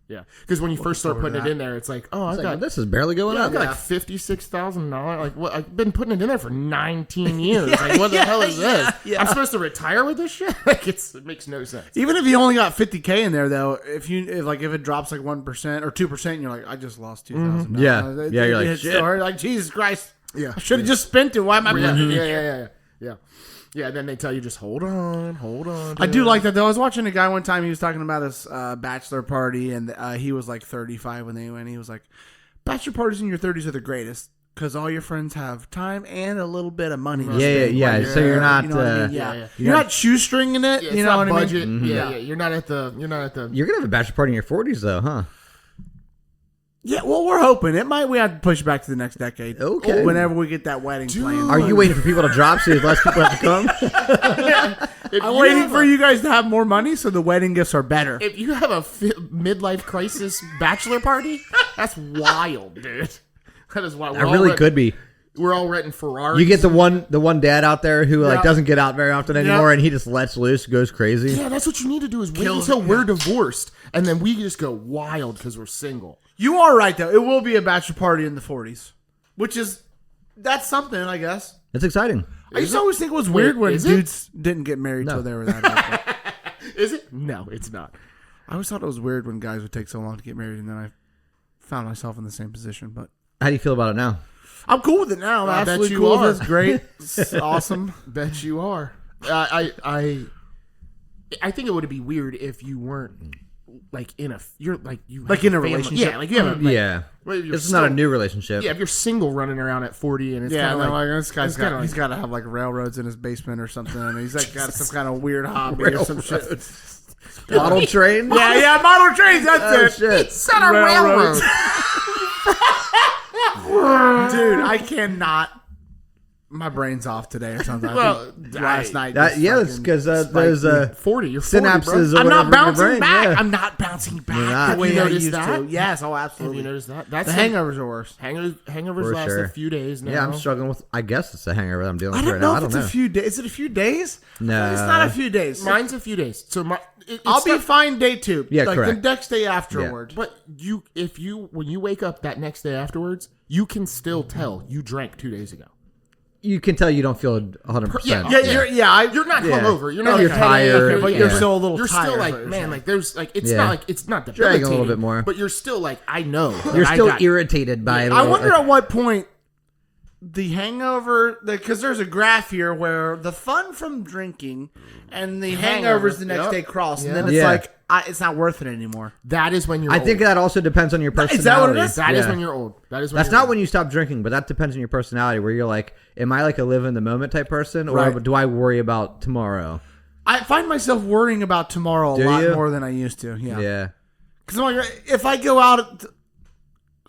Yeah. Because when you first start forward putting to it in there, it's like, oh, I've It's got like, this is barely going I've up. got like $56,000. Like, what? I've been putting it in there for 19 years. Like, what the hell is this? yeah. I'm supposed to retire with this shit? Like, it makes no sense. Even if you only got 50K in there, though, if it drops like 1% or 2%, you're like, I just lost $2,000. Yeah. Yeah, you're like, It's shit. so hard. Like, Jesus Christ. Yeah. I should have just spent it. Why am I putting it? Yeah. Yeah. Then they tell you just hold on. I do like that, though. I was watching a guy one time. He was talking about his bachelor party, and he was like 35 when they went. He was like, bachelor parties in your 30s are the greatest because all your friends have time and a little bit of money. to spend while Yeah. So you're not. You know what I mean? yeah. You're not shoestringing it. Yeah, you know what budget. I mean? Yeah. You're not at the. You're gonna have a bachelor party in your 40s, though, huh? Yeah, well, we're hoping. We have to push back to the next decade. Okay. Whenever we get that wedding planned. Are you waiting for people to drop so less people have to come? I'm waiting for you guys to have more money so the wedding gifts are better. If you have a midlife crisis bachelor party, that's wild, dude. That is wild. I really could be. We're all renting Ferraris. You get the one dad out there who like Yeah. doesn't get out very often anymore, and he just lets loose, goes crazy. Yeah, that's what you need to do is wait Kills until it, we're divorced, and then we just go wild because we're single. You are right, though. It will be a bachelor party in the 40s, that's something, I guess. It's exciting. I used to always think it was weird when is it? dudes didn't get married till they were that old. Is it? No, it's not. I always thought it was weird when guys would take so long to get married, and then I found myself in the same position. But How do you feel about it now? I'm cool with it now. I I'm bet absolutely you cool. are. It's great. It's awesome. Bet you are. I think it would be weird if you weren't like in a in a family. relationship. Yeah, like you have a, like, Yeah, well, you're this is not a still- new relationship. Yeah, if you're single running around at 40 and it's Yeah, kind and of like this guy's it's kinda he's got to have like railroads in his basement or something. And he's like got some kind of weird hobby or some shit. Model train. Yeah, model trains. That's Oh it. shit! it's not a railroad. Dude, I cannot. My brain's off today or something. Well, last night. That, yeah, it's because those 40. You're 40, synapses. bro. Or I'm not whatever in your bouncing brain, back. yeah. I'm not bouncing back not. the way You I noticed used that? to. Yes, oh, Have absolutely. you noticed that? That's The hangovers are worse. hangovers For last sure. a few days now. Yeah, I'm struggling with. I guess it's a hangover that I'm dealing I with don't right know now. if I it's don't know. a few days. Is it a few days? No. It's not a few days. Mine's a few days. So I'll be fine day 2. Yeah, like correct. the next day afterward. But when you wake up that next day afterwards, you can still tell you drank 2 days ago. You can tell you don't feel 100%. Yeah, you're not Yeah. hungover. You're No, not. you're like, tired. Okay, but Yeah. you're still a little You're tired. still is what like, you're man, saying. like there's like it's Yeah. not like it's not Dragging debilitating a little bit more. but you're still like I know. You're that still I got, irritated by it. a I little- wonder at what point the hangover, because there's a graph here where the fun from drinking and the hangovers the next day cross, and then it's like it's not worth it anymore. That is when you're I old. think that also depends on your personality. Is that what it is? That is when you're old. That's not when you stop drinking, but that depends on your personality. Where you're like, am I like a live in the moment type person, or do I worry about tomorrow? I find myself worrying about tomorrow a lot more than I used to. Yeah. Because if I go out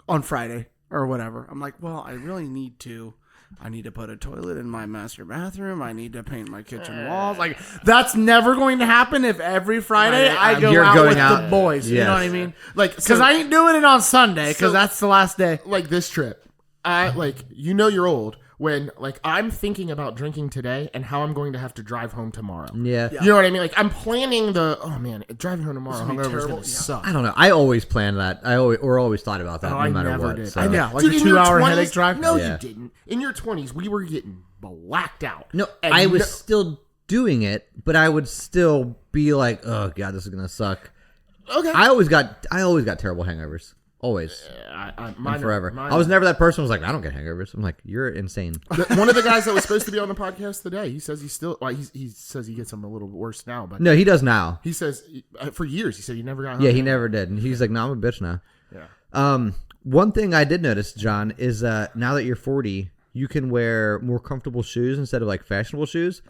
on Friday or whatever, I'm like, well, I really need to. I need to put a toilet in my master bathroom. I need to paint my kitchen walls. Like, that's never going to happen if every Friday I go out with the boys. You know what I mean? Like, because I ain't doing it on Sunday because that's the last day. Like this trip, you're old when I'm thinking about drinking today and how I'm going to have to drive home tomorrow. Yeah. You know what I mean? Like, I'm planning driving home tomorrow hungover is going to suck. I don't know. I always plan that. I always thought about that no matter what. Did. So. Yeah, like a 2-hour headache drive. No, you didn't. In your 20s, we were getting blacked out. No, I was still doing it, but I would still be like, oh god, this is going to suck. Okay. I always got terrible hangovers. Always. Mine forever. I was never that person who was like, I don't get hangovers. I'm like, you're insane. One of the guys that was supposed to be on the podcast today, he says he still, he says he gets them a little worse now. But no, he does now. He says for years, he said he never got. Yeah, he never did. And he's like, no, I'm a bitch now. Yeah. One thing I did notice, John, is now that you're 40, you can wear more comfortable shoes instead of like fashionable shoes.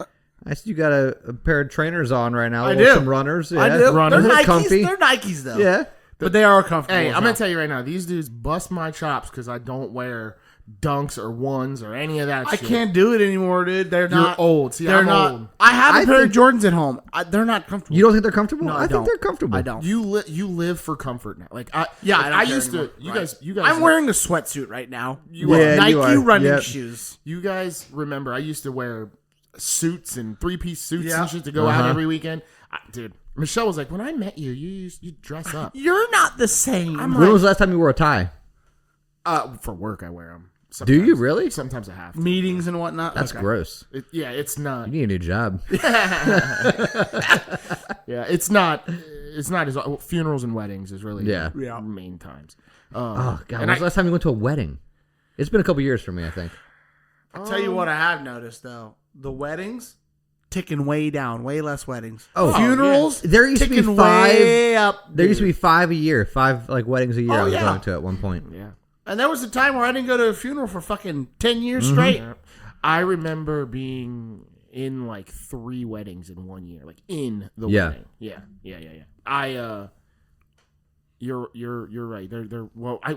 I see you got a pair of trainers on right now. I do. Some runners. Yeah. I do. Runners. They're Nikes. Comfy. They're Nikes though. Yeah. But they are comfortable. Hey, I'm going to tell you right now, these dudes bust my chops because I don't wear dunks or ones or any of that shit. I can't do it anymore, dude. They're You're not old. See, they're I'm not. old. I have a pair of Jordans at home. They're not comfortable. You don't think they're comfortable? No, I think they're comfortable. I don't. You live for comfort now. Like I used to. Anymore. You guys. I'm wearing a sweatsuit right now. Nike running shoes. You guys remember? I used to wear suits and 3-piece suits and shit to go out every weekend. Dude, Michelle was like, when I met you, you dress up. You're not the same. When was the last time you wore a tie? For work, I wear them. Do you really? Sometimes I have to. Meetings and whatnot. That's gross. It's not. You need a new job. Yeah, it's not as funerals and weddings is really main times. Oh god, when was the last time you went to a wedding? It's been a couple years for me, I think. I'll tell you what I have noticed though: the weddings ticking way down, way less weddings. Oh, funerals there used to be ticking 5 way up. There used to be 5 a year, 5 like weddings a year. I was going to at one point. Yeah. And there was a time where I didn't go to a funeral for fucking 10 years straight. Yeah. I remember being in like 3 weddings in 1 year, like in the wedding. Yeah. You're right.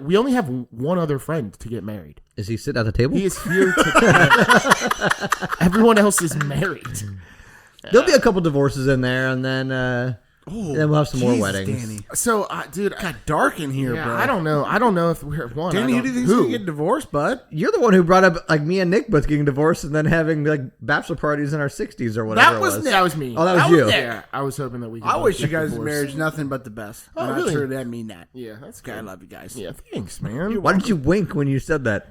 We only have one other friend to get married. Is he sitting at the table? He is here to everyone else is married. There'll be a couple divorces in there, and then we'll have some more weddings. Danny. So, dude, It got dark in here, bro. I don't know if we're one. Danny, who do you think's gonna get divorced, bud? You're the one who brought up like me and Nick both getting divorced and then having like bachelor parties in our 60s or whatever. That was it Nick. That was me. Oh, that was you. Yeah, I was hoping that we could I both wish you get guys' divorced. marriage nothing but the best. Oh, I'm not really? sure that mean that. Yeah, that's Okay, good. I love you guys. Yeah, thanks, man. Why did you wink when you said that?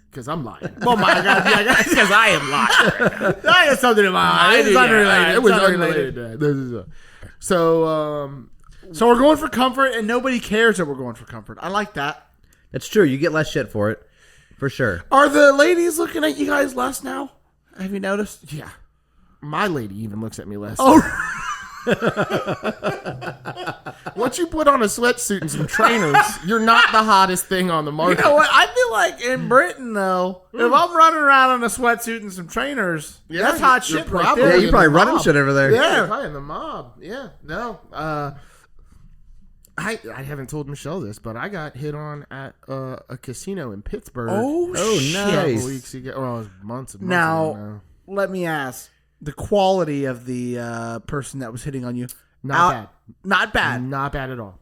Because I'm lying. Oh my god, because I am lying. I got something in my eye. It's unrelated. It was unrelated. to that. So we're going for comfort, and nobody cares that we're going for comfort. I like that. That's true. You get less shit for it, for sure. Are the ladies looking at you guys less now? Have you noticed? yeah, my lady even looks at me less. Oh, Once you put on a sweatsuit and some trainers, you're not the hottest thing on the you market. know what? I feel like in Britain, though, if I'm running around in a sweatsuit and some trainers, that's hot you're shit right probably- Yeah, there. you're probably the running mob. shit over there. Yeah, you're probably in the mob. Yeah, no. I haven't told Michelle this, but I got hit on at a casino in Pittsburgh. Oh, a nice. couple weeks ago. Well, it was months and months Now, ago. let me ask the quality of the person that was hitting on you. Not Not bad. Not bad at all.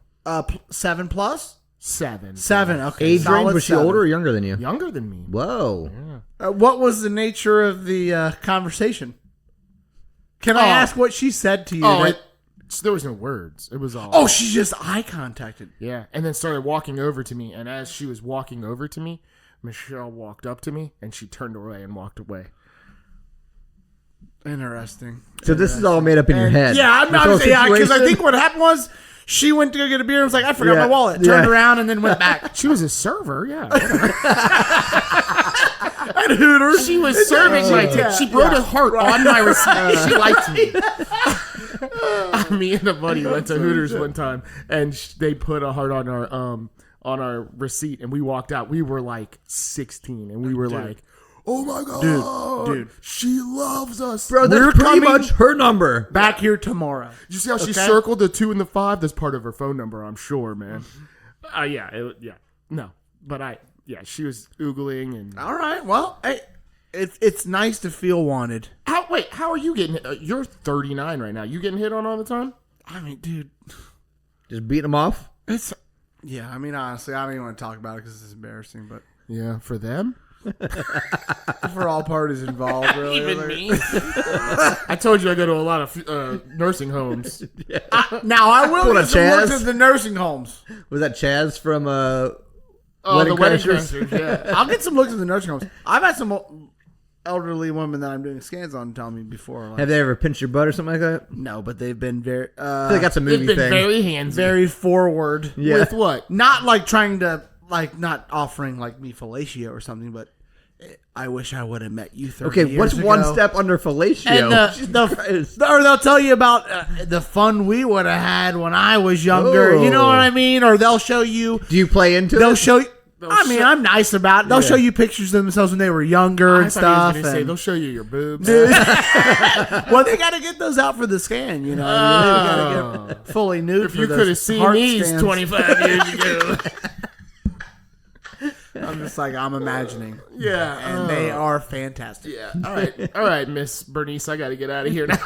7 plus? 7. 7. Okay. Age range, solid was she 7. older or younger than you? Younger than me. Whoa. What was the nature of the conversation? Can I ask what she said to you? There was no words. It was all. Oh, she just eye contacted. Yeah, and then started walking over to me. And as she was walking over to me, Michelle walked up to me and she turned away and walked away. Interesting. So this is all made up in your head. Yeah, I'm This not whole saying because I situation? think what happened was she went to go get a beer and was like, I forgot my wallet. Turned around and then went back. She was a server, yeah. Whatever. At Hooters. She was serving my tip. She wrote a heart on my receipt. She liked me. Me and a buddy went to Hooters one time, and they put a heart on our receipt, and we walked out. We were like 16, and we were like, "Oh my god, dude, she loves us, Bro, that's We're pretty coming much her number. back here tomorrow." You see how she circled the 2 and the 5? That's part of her phone number, I'm sure, man. She was oogling and. All right, well, hey, it's nice to feel wanted. How are you getting hit? You're 39 right now. You getting hit on all the time? I mean, dude, Just beating them off. it's I mean, honestly, I don't even want to talk about it because it's embarrassing, but Yeah, for them. for all parties involved, really. Even me. I told you I go to a lot of nursing homes. Now I will What, get a some looks Chaz? at the nursing homes. Was that Chaz from Oh, Wedding the wedding Crashers? crashers. Yeah. I'll get some looks at the nursing homes. I've had some elderly women that I'm doing scans on tell me before. Like, Have they ever pinched your butt or something like that? no, but they've been very, I feel like that's a They've movie been thing. very handsy. very forward. Yeah. With what? Not like trying to, like, not offering like me fellatio or something, but I wish I would have met you 30 Okay, years what's ago. one step under fellatio? And or they'll tell you about the fun we would have had when I was younger. You know Oh. what I mean? Or they'll show you. Do you play into They'll it? show you. I'm nice about it. They'll show you pictures of themselves when they were younger I and thought he was stuff. gonna say, and- they'll show you your boobs. well, they got to get those out for the scan, you know. They got to get fully nude. If for you those could have seen heart these scans. 25 years ago. I'm just like, I'm imagining. Yeah. And they are fantastic. Yeah. All right, Miss Bernice, I got to get out of here now.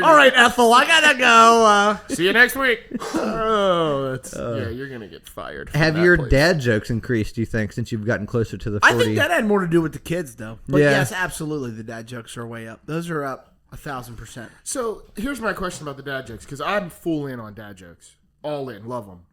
All right, Ethel, I got to go. See you next week. You're gonna get fired. from Have that your place. dad jokes increased, do you think, since you've gotten closer to the 40? I think that had more to do with the kids, though. But Yeah. yes, absolutely, the dad jokes are way up. Those are up 1,000%. So here's my question about the dad jokes, because I'm full in on dad jokes, all in, love them.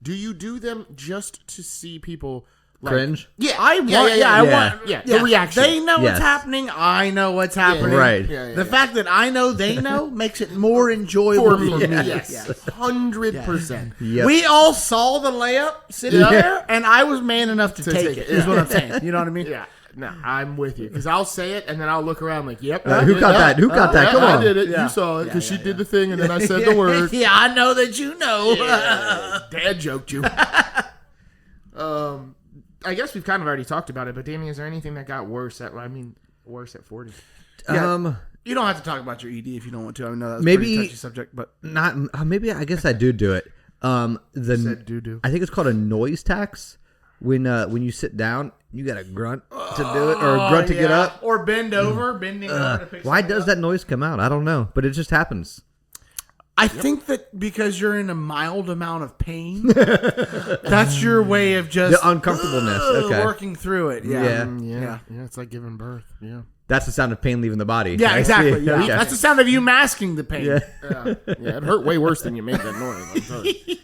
Do you do them just to see people like, Cringe? Yeah, I want, Yeah. the reaction. They know Yes. what's happening. I know what's happening. Right. The fact that I know they know makes it more enjoyable for for me, me. yes, 100%. Yep. We all saw the layup sitting there, and I was man enough to take it. Is yeah. what I'm saying. You know what I mean? Yeah, no, I'm with you, because I'll say it and then I'll look around like, yep. Who got that? Who got that? Come I on. did it. Yeah. You saw it because Yeah, she did the thing and then I said the word. Yeah, I know that you know. Dad joked you. I guess we've kind of already talked about it, but Danny, is there anything that got worse at 40? You don't have to talk about your ED if you don't want to. I know that's a Maybe- pretty touchy subject, but Not maybe. I guess I do it. Said doo-doo. I think it's called a noise tax. When you sit down, you got to grunt to do it, or grunt to get up. or bend over, bending over to pick Why something does up. that noise come out? I don't know, but it just happens. I think that because you're in a mild amount of pain, that's your way of just The uncomfortableness. Okay. working through it. Yeah. Yeah, it's like giving birth. Yeah. That's the sound of pain leaving the body. Yeah, I exactly. see. Yeah. Okay. That's the sound of you masking the pain. Yeah. Yeah, it hurt way worse than you made that noise. I'm telling you.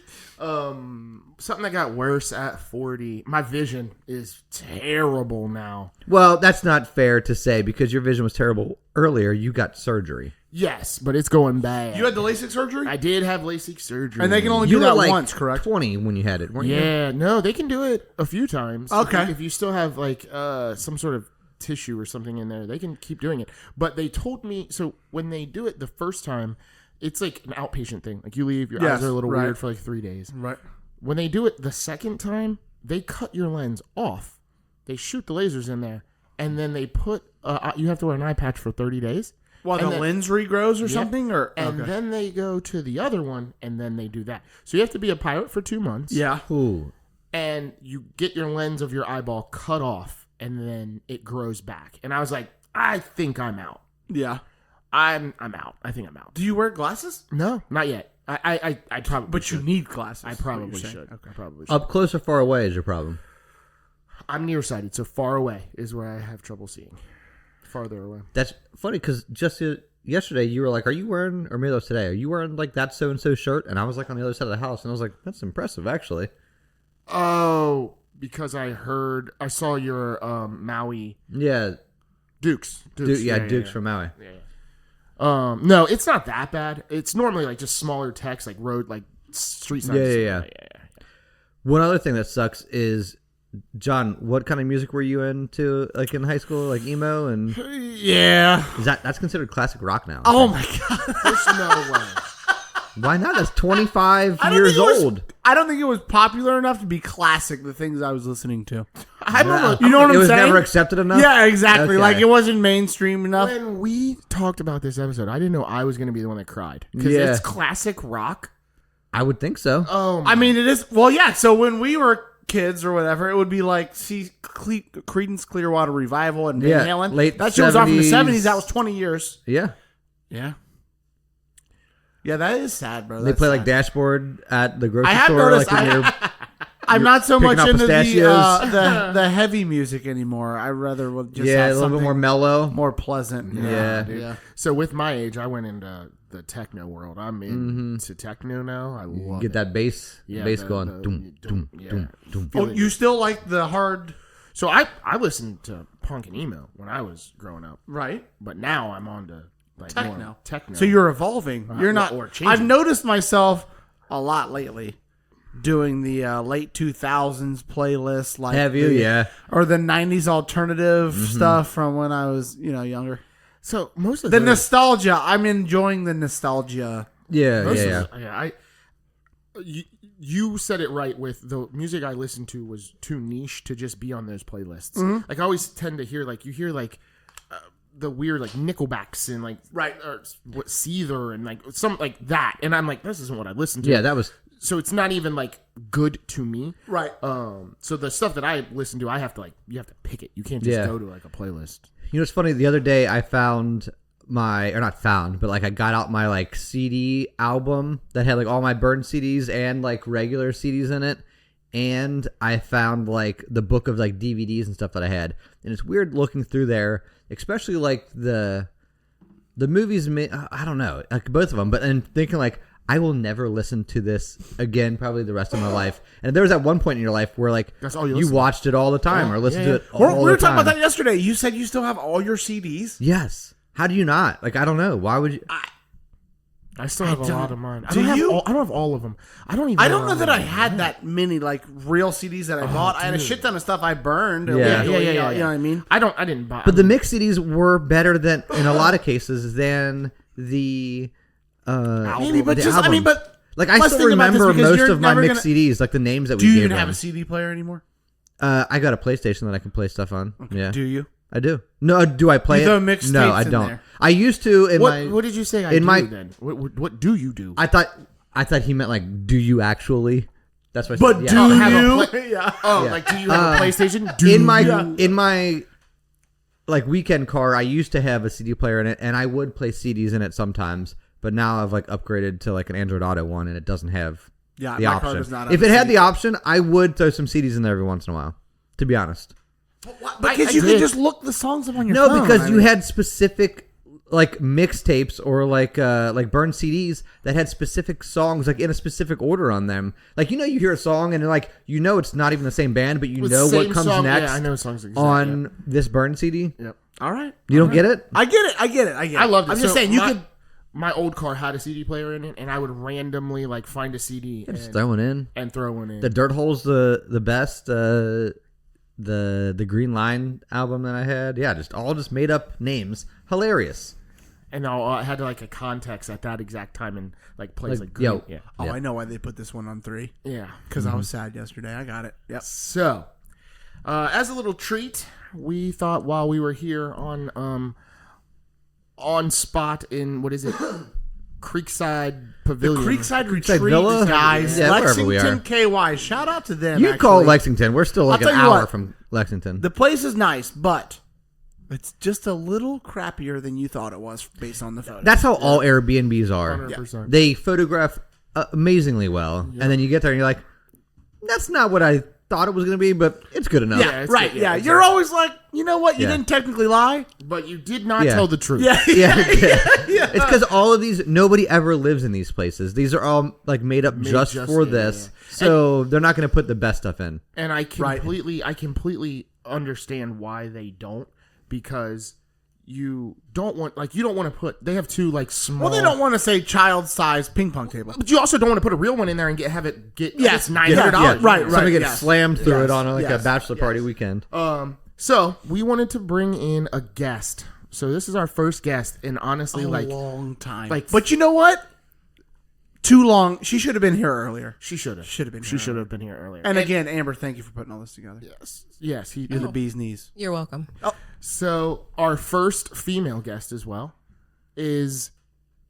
Something that got worse at 40. My vision is terrible now. Well, that's not fair to say because your vision was terrible earlier. You got surgery. Yes, but it's going bad. You had the LASIK surgery? I did have LASIK surgery. And they can only You do were that like once, correct? 20 when you had it, weren't you? Yeah, no, they can do it a few times. Okay. If you still have like some sort of tissue or something in there, they can keep doing it. But they told me, so when they do it the first time, it's like an outpatient thing. Like you leave, your eyes are a little right. weird for like 3 days. Right. When they do it the second time, they cut your lens off. They shoot the lasers in there, and then they put, you have to wear an eye patch for 30 days. Well, And the then- lens regrows or something? Or And okay. then they go to the other one, and then they do that. So you have to be a pilot for 2 months. Yeah. Ooh. And you get your lens of your eyeball cut off, and then it grows back. And I was like, I think I'm out. Yeah. I'm out. I think I'm out. Do you wear glasses? No, not yet. I probably But should. you need glasses. I is what probably you're saying. should. Okay. I probably should. Up close or far away is your problem. I'm nearsighted, so far away is where I have trouble seeing. Farther away. That's funny because just yesterday you were like, "Are you wearing?" Or maybe it was today. Are you wearing like that so and so shirt? And I was like on the other side of the house, and I was like, "That's impressive, actually." Oh, because I saw your Maui Yeah, Dukes. Dukes from Maui. No, it's not that bad. It's normally like just smaller text, like road, like street signs. Yeah. One other thing that sucks is John, what kind of music were you into, like in high school, like emo, and Yeah. that's considered classic rock now? Oh my god. There's no way. Why not? That's 25 I don't years think it was- old. I don't think it was popular enough to be classic. The things I was listening to. I remember You know what it I'm was saying? never accepted enough. Yeah, exactly. Okay. Like it wasn't mainstream enough. when we talked about this episode, I didn't know I was going to be the one that cried because Yeah. it's classic rock. I would think so. Oh, I mean, it is. Well, yeah. So when we were kids or whatever, it would be like Creedence Clearwater Revival and Van Yeah, Halen. late that shit was off in the 70s. 70s. That was 20 years. Yeah, Yeah. Yeah, that is sad, bro. they That's play like sad. Dashboard at the grocery I have store. noticed. Like when you're I'm not so picking much out into pistachios. the heavy music anymore. I rather would just yeah, have a little bit something more mellow. more pleasant. Yeah. yeah. So with my age, I went into the techno world. I'm into techno now. I love Get it. that bass, Yeah, bass the- going. the- Doom, doom, yeah. doom, doom. Oh, you still like the hard, So I listened to punk and emo when I was growing up, right? but now I'm on to like Techno. more techno. So you're evolving. You're not. or changing. I've noticed myself a lot lately doing the late 2000s playlist, like Have you? the- Yeah. or the 90s alternative stuff from when I was, younger. so most of The nostalgia. I'm enjoying the nostalgia. Yeah, most yeah, of yeah. You said it right. With the music I listened to was too niche to just be on those playlists. Like I always tend to hear the weird like Nickelbacks and like or what Seether and like some like that, and I'm like, this isn't what I listen to. Yeah, that was. So it's not even like good to me. Right. So the stuff that I listen to, I have to you have to pick it. You can't just Yeah. go to like a playlist. You know, it's funny. The other day, I found I got out my like CD album that had like all my burned CDs and like regular CDs in it, and I found like the book of like DVDs and stuff that I had. And it's weird looking through there, especially like the movies. I don't know, like both of them, but then thinking like, I will never listen to this again, probably the rest of my life. And there was at one point in your life where like That's all you you listen to. watched it all the time or listened to it all We were the talking time. about that yesterday. You said you still have all your CDs. Yes. How do you not? Like, I don't know. Why would you? I still have a lot of mine. I Do don't you? have I don't have all of them. I don't even. I don't know where that all I of them had are. that many like real CDs that I bought. I had a shit ton of stuff I burned. Yeah. illegally, Yeah. You know what I mean? I didn't buy. But the mix CDs were better than, in a lot of cases, than the Maybe, but the just album. Like, I let's still think about this remember because most you're of my never mixed CDs, like the names that we Do you gave even have them. a CD player anymore? I got a PlayStation that I can play stuff on. Yeah, Do you? I do. No, do I play You it? throw mixed No, tapes I in don't. there. I used to in my. what did you say? I in do my- then. What do you do? I thought he meant like, do you actually? That's what. I But said. do Yeah. have a you? play- Yeah. Oh, like do you have a PlayStation? Do in my you? in my like weekend car, I used to have a CD player in it, and I would play CDs in it sometimes. But now I've like upgraded to like an Android Auto one, and it doesn't have Yeah, the my car option. does not have If a it had CD. the option, I would throw some CDs in there every once in a while. To be honest, Because I you did. can just look the songs up on your no, phone. because I you mean- had specific like mixtapes or like burned CDs that had specific songs like in a specific order on them. Like you hear a song and like it's not even the same band, but you With know what same comes song, next Yeah, I know songs exactly, on this burned CD. Yep. All right. You don't get it? I get it. I get it. I loved it. I'm just So saying you my, could. My old car had a CD player in it, and I would randomly like find a CD Just throw it in. and throw one in. The Dirt Hole's the best. The Green Line album that I had, just made up names. Hilarious. And I had like a context at that exact time and like plays like yo. green. Yeah. Oh, Yeah. I know why they put this one on 3. Yeah. Because I was sad yesterday. I got it. Yep. So, as a little treat, we thought while we were here on spot in what is it, Creekside Pavilion. Creekside Retreat, Villa? guys. Yeah, wherever we Lexington, KY. Shout out to them. You call actually. Lexington. We're still like I'll an tell you hour what. from Lexington. The place is nice, but it's just a little crappier than you thought it was based on the photo. That's how all Airbnbs are. 100%. They photograph amazingly well, and then you get there and you're like, "That's not what I thought it was going to be, but it's good enough." yeah, it's right. good, Yeah, yeah, you're always like, you know what? You Yeah. didn't technically lie. But you did not Yeah. tell the truth. Yeah. Yeah, it's because all of these, nobody ever lives in these places. These are all like made up just for yeah, this, yeah. so they're not going to put the best stuff in. And I completely understand why they don't, because you don't want to put. They have two like small. Well, they don't want to say child-sized ping pong table. But you also don't want to put a real one in there and have it get Yes. $900. Yeah, right. Somebody gets yes. slammed through Yes. it on like Yes. a bachelor party weekend. So we wanted to bring in a guest. So this is our first guest, and honestly, A like long time. like- but you know what? Too long. She should have been here earlier. she should have. Should have been She here should have been here earlier. And again, Amber, thank you for putting all this together. yes, he. You're the bee's knees. You're welcome. So our first female guest as well is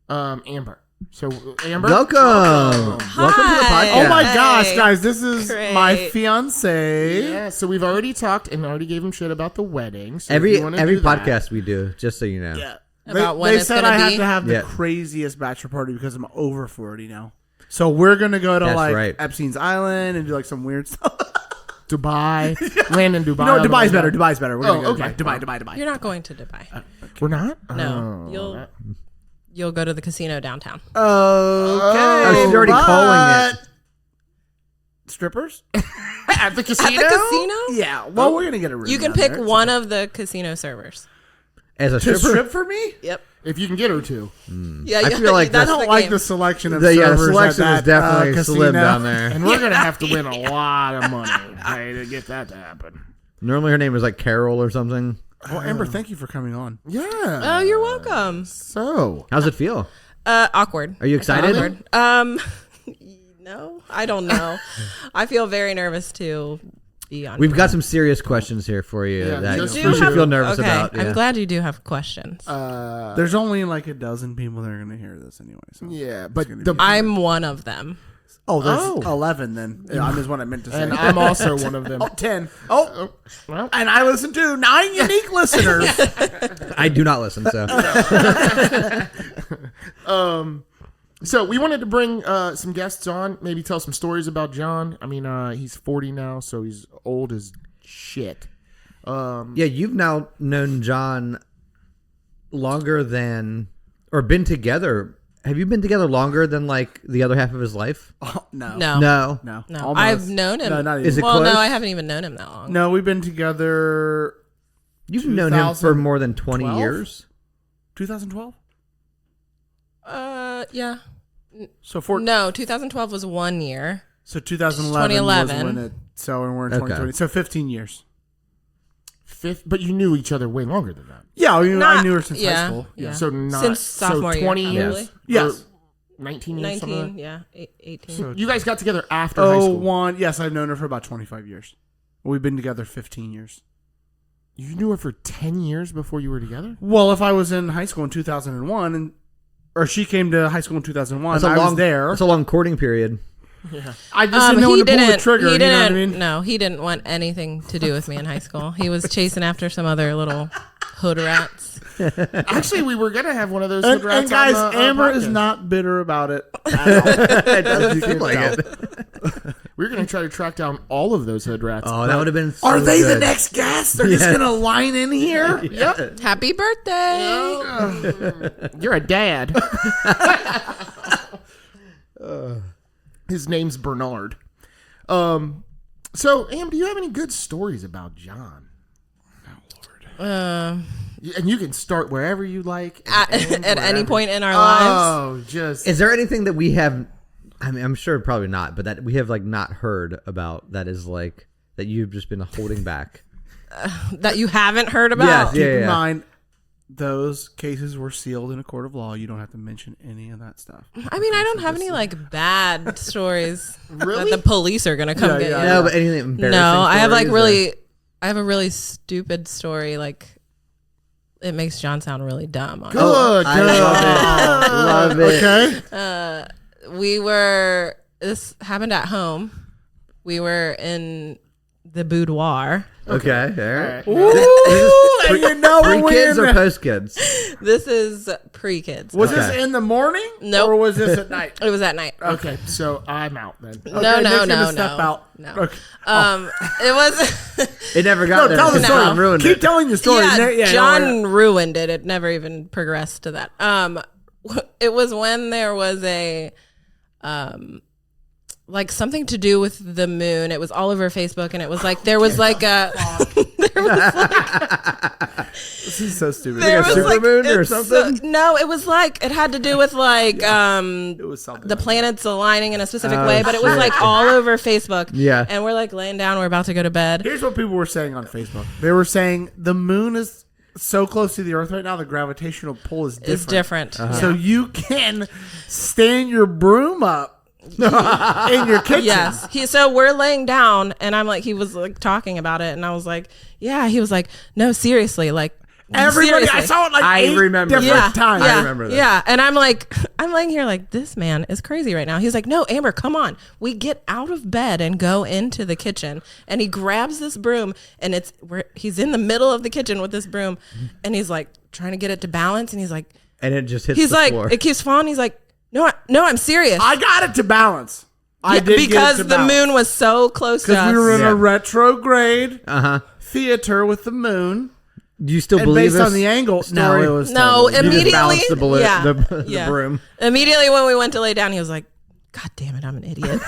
Amber. So Amber, Welcome to the podcast. Oh my Hey. gosh, guys, this is Great. my fiance. Yeah, so we've already talked and already gave him shit about the wedding. So if Every you wanna do that- podcast we do, just so you know. Yeah. About when they it's said gonna I have be? to have the Yeah. craziest bachelor party because I'm over 40 now. So we're going to go to That's like right. Epstein's Island and do like some weird stuff. Dubai, land in Dubai. No, on the way Dubai's better. back. Dubai's better. We're going to Oh, go to okay. Dubai. You're not going to Dubai. We're not. No, Oh, you'll go to the casino downtown. Okay. Oh, she's already calling it. Strippers? at the casino. At the casino, Yeah. Well, we're going to get a room. you can down pick there, one of the casino servers. As a to stripper, strip for me? Yep. If you can get her to. Yeah, I feel like I that's don't the like game. the selection of the servers selection at is that, definitely casino. slim down there. And we're gonna have to win a lot of money, okay, to get that to happen. Normally her name is like Carol or something. Well, Amber, thank you for coming on. Yeah. Oh, you're welcome. So How's it feel? Awkward. Are you excited? Awkward. No, I don't know. I feel very nervous to be on. We've got some serious questions here for you Yeah, that just you for should you. feel nervous okay, about. I'm yeah. glad you do have questions. There's only like a dozen people that are going to hear this anyway. So. yeah, but gonna the be- I'm one of them. Oh, there's Oh. 11 then. Yeah, is what I meant to say. and I'm also one of them. 10. Oh, Well, and I listen to 9 unique listeners. I do not listen, so so we wanted to bring some guests on, maybe tell some stories about John. I mean, he's 40 now, so he's old as shit. yeah. You've now known John longer than, or been together. Have you been together longer than like the other half of his life? Oh, no. No. No. No. Almost. I've known him. No, not even. Is it well, close? no, I haven't even known him that long. No, we've been together You've known him for more than 20 2012? years. 2012? Yeah. So for No, 2012 was 1 year. so 2011 2011. was when it so and we're in Okay. 2020. So 15 years. But you knew each other way longer than that. Yeah, I Not- knew her since high yeah, school. yeah. So not Since sophomore so year, 20 years. probably. Yes. Or 19 years. something like 19, yeah, 18. that? You guys got together after high Oh, school. one. Yes, I've known her for about 25 years. We've been together 15 years. You knew her for 10 years before you were together? Well, if I was in high school in 2001 or she came to high school in 2001, I was there. That's a long courting period. I just didn't know when to pull the trigger. He You didn't. know what I mean? No, he didn't want anything to do with me in high school. He was chasing after some other little hood rats. Actually, we were going to have one of those. And, rats and guys, on the, Amber is podcast. not bitter about it. It doesn't seem like it. We were going to try to track down all of those hood rats. Oh, that would have been. So Are they the good. next guest? They're just Yeah. gonna line in here. Yep. Happy birthday! You're a dad. His name's Bernard. So, Am, do you have any good stories about John? And you can start wherever you like. and end At any wherever. point in our lives, Oh, just. Is there anything that we have? I mean, I'm sure probably not, but that we have like not heard about that is like that you've just been holding back. that you haven't heard about. Yes, Keep yeah, in yeah. mind, those cases were sealed in a court of law. You don't have to mention any of that stuff. I mean, I don't have any like bad stories Really? that the police are gonna come Yeah, get yeah. you. No, but anything embarrassing? No, I have like stories really, I have a really stupid story. Like, it makes John sound really dumb. Good. I love it. Okay. This happened at home. We were in the boudoir. Okay, all right. Ooh, and you know Pre we're kids in or the- post kids? This is pre-kids. Was Okay. this in the morning? Nope. Or was this at night? It was at night. Okay, so I'm out then. No, Okay, no, Nick's no, gonna no. step out. No. Okay. It was. It never got No, there. tell the No. John story. ruined Keep it. telling the story. Yeah, no, John ruined it. It never even progressed to that. It was when there was a, like something to do with the moon. It was all over Facebook, and it was like there was like a, there was like, This is so stupid. there Like a was supermoon or it's something? no, it was like it had to do with like It was something. the planets aligning in a specific Oh, way, but it was shit. like all over Facebook. Yeah. And we're like laying down, we're about to go to bed. Here's what people were saying on Facebook. They were saying the moon is so close to the Earth right now, the gravitational pull is different. It's different. So you can stand your broom up in your kitchen. Yes. So we're laying down, and I'm like, he was like talking about it, and I was like, yeah. He was like, no, seriously, like Everybody, seriously. I saw it like I 8 remember different that. times. Yeah, remember this. Yeah, and I'm like, I'm laying here like, this man is crazy right now. He's like, no, Amber, come on. We get out of bed and go into the kitchen, and he grabs this broom, and he's in the middle of the kitchen with this broom, and he's like trying to get it to balance, and he's like, And it just hits he's the like, floor. it keeps falling. He's like, no, I'm serious. I got it to balance. I Yeah, did because get it to the balance. moon was so close to Because us. we were in Yeah. a retrograde Uh-huh. theater with the moon. Do you still And believe based this on the angle, no, story? it was No, totally- You just immediately, balanced the balloon- yeah, the yeah. broom. Immediately when we went to lay down, he was like, God damn it, I'm an idiot.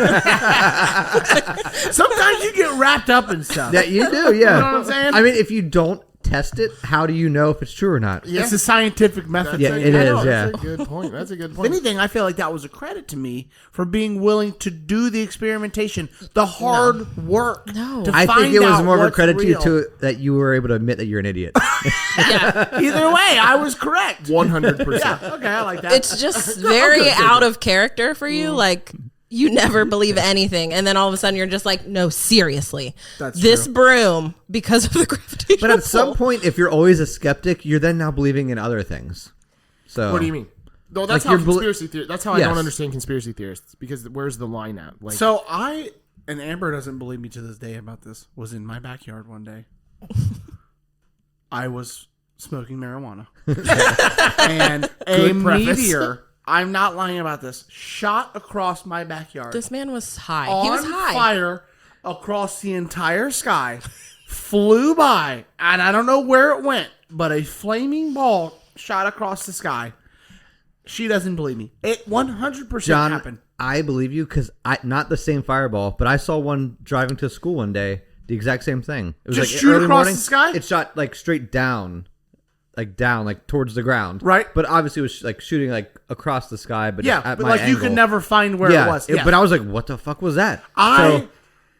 Sometimes you get wrapped up in stuff. Yeah, you do, yeah. You know what I'm saying? I mean, if you don't test it, how do you know if it's true or not? It's a scientific method. Yeah, thing. it I know, is, yeah. That's a good point. That's a good If point. anything, I feel like that was a credit to me for being willing to do the experimentation, the hard work. No. to I think find it was out more of a what's credit to you real. too that you were able to admit that you're an idiot. Either way, I was correct. 100%. Yeah, okay, I like that. It's just very out of character for you. Like, you never believe anything. And then all of a sudden you're just like, no, seriously. That's this true. broom, because of the gravitational But at some pull. point, if you're always a skeptic, you're then now believing in other things. So What do you mean? No, that's Like how you're conspiracy theory. That's how I Yes. don't understand conspiracy theorists, because where's the line at? Like, So and Amber doesn't believe me to this day about this, was in my backyard one day. I was smoking marijuana. And a Good preface. meteor, I'm not lying about this, shot across my backyard. This man was high. On He was high. fire across the entire sky, flew by, and I don't know where it went, but a flaming ball shot across the sky. She doesn't believe me. It 100% John, happened. I believe you because not the same fireball, but I saw one driving to school one day. The exact same thing. It was Just like shoot early across morning. the sky? It shot like straight down, like towards the ground. Right. But obviously, it was like shooting like across the sky, but Yeah, at but my like you angle. could never find where yeah, it was. Yeah. But I was like, what the fuck was that? I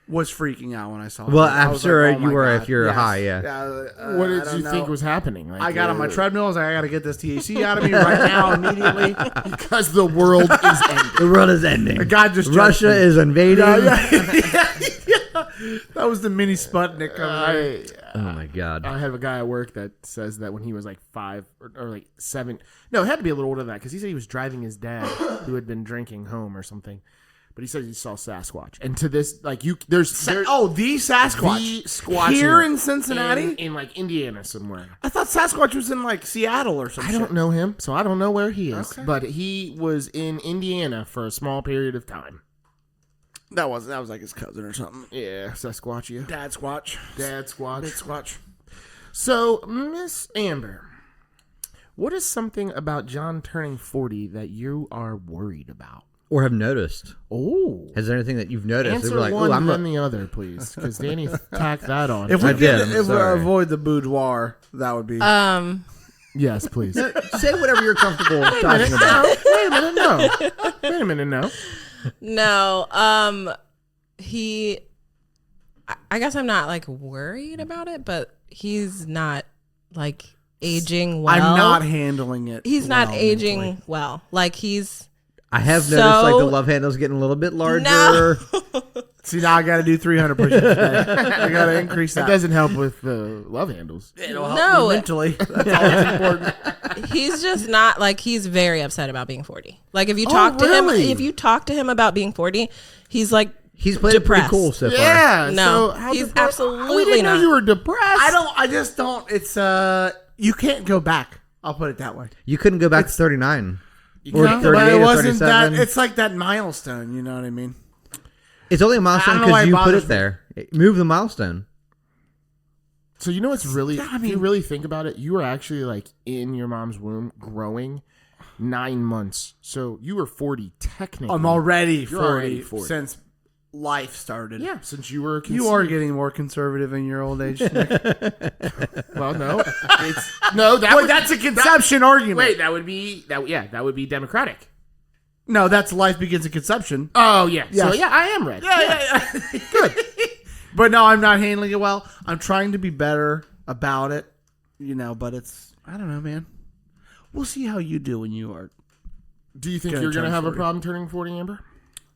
was freaking out when I saw it. Well, I I'm was sure like, oh you my were God. if you're Yes. high, yeah. what I did don't you think know. was happening? Like, I got on my treadmill. I was like, I got to get this THC out of me right now, immediately. because the world is ending. The world is ending. God just Russia judged me. is invading. That was the mini Sputnik. Oh my god. I have a guy at work that says that when he was like 5 or like 7, no, it had to be a little older than that, because he said he was driving his dad who had been drinking home or something. But he said he saw Sasquatch, and to this, like the Sasquatch. the Squatch Here in Cincinnati? in like Indiana somewhere. I thought Sasquatch was in like Seattle or something. I don't know him, so I don't know where he is. Okay. But he was in Indiana for a small period of time. That was like his cousin or something. Yeah, Sasquatchia. Dad Squatch. Dad Squatch. Big Squatch. So, Miss Amber, what is something about John turning 40 that you are worried about? Or have noticed. Oh. Is there anything that you've noticed? Answer They were like, one, "Ooh, I'm then the other, please, because Danny tacked that on. If we I did, could, I'm if we sorry. avoid the boudoir, that would be. Yes, please. say whatever you're comfortable talking about." Wait a minute, no. Wait a minute, no. No. I guess I'm not like worried about it, but he's not like aging well. I'm not handling it. He's not well aging mentally. well. Like he's I have noticed like the So- love handle's getting a little bit larger. No. See, now I got to do 300 push-ups today. I got to increase That that. doesn't help with the love handles. It'll help No. me mentally. That's all that's important. he's just not like he's very upset about being 40. Like if you talk to really? him, if you talk to him about being 40, he's like He's played it pretty depressed. cool so far. Yeah. No, so how he's depressed- absolutely We didn't know not. you were depressed. I just don't. It's, you can't go back. I'll put it that way. You couldn't go back to 39. Or can't, 38 but it or wasn't 37. that. It's like that milestone. You know what I mean? It's only a milestone I don't know why because it you put bothers it there. Move the milestone. So you know what's really, Yeah, I if you mean- really think about it, you were actually like in your mom's womb growing 9 months. So you were 40 technically. I'm already You're 40, already 40. since life started. Yeah, since you were You are getting more conservative in your old age, Nick. Well, no. That's a conception argument. Wait, that would be democratic. No, that's life begins at conception. Oh, yeah. Yes. So, yeah, I am red. Yeah. Good. But no, I'm not handling it well. I'm trying to be better about it, but I don't know, man. We'll see how you do when you are. Do you think you're going to have a problem turning 40, Amber?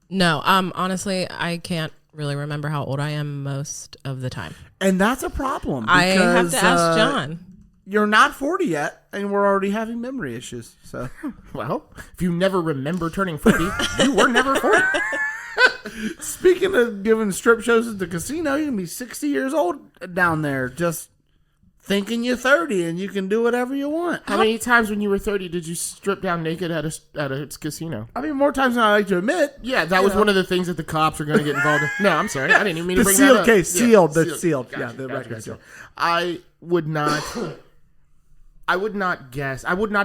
No, honestly, I can't really remember how old I am most of the time. And that's a problem. I have to ask John. You're not 40 yet, and we're already having memory issues. So, well, if you never remember turning 40, you were never 40. Speaking of giving strip shows at the casino, you can be 60 years old down there just thinking you're 30 and you can do whatever you want. How many times when you were 30 did you strip down naked at a casino? I mean, more times than I like to admit. Yeah, that was one of the things that the cops are going to get involved in. No, I'm sorry. I didn't even mean to bring that up. Sealed. Yeah, The sealed. Gotcha, Yeah, the record sealed. I would not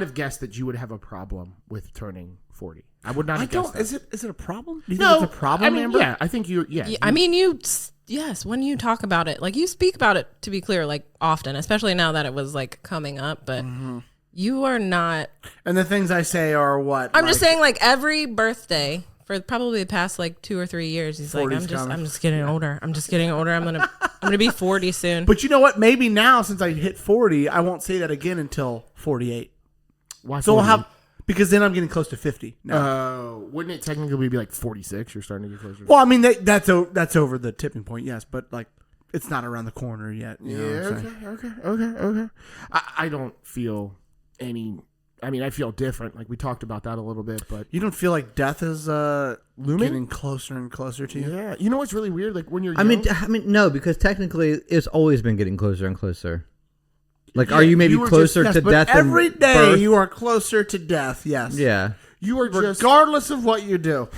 have guessed that you would have a problem with turning 40. I would not have guessed that. Is it a problem? Do you think it's a problem, Amber? Yeah, I think you. Yeah, I mean, yes, when you talk about it, like you speak about it, to be clear, like often, especially now that it was like coming up, but you are not. And the things I say are what? I'm just saying, like every birthday for probably the past like 2 or 3 years, he's like, I'm just getting older. I'm just getting older. I'm gonna be 40 soon. But you know what? Maybe now, since I hit 40, I won't say that again until 48. Why? So 40? Because then I'm getting close to 50. Wouldn't it technically be like 46? You're starting to get closer. Well, I mean that's over the tipping point, yes, but like it's not around the corner yet. You know what I'm saying? Okay. I don't feel any. I mean, I feel different. Like we talked about that a little bit, but you don't feel like death is looming, getting closer and closer to you. Yeah, you know what's really weird? Like when you're I mean, no, because technically it's always been getting closer and closer. Like, are you maybe closer to death every than day birth? You are closer to death. Yes. Yeah. You are regardless of what you do.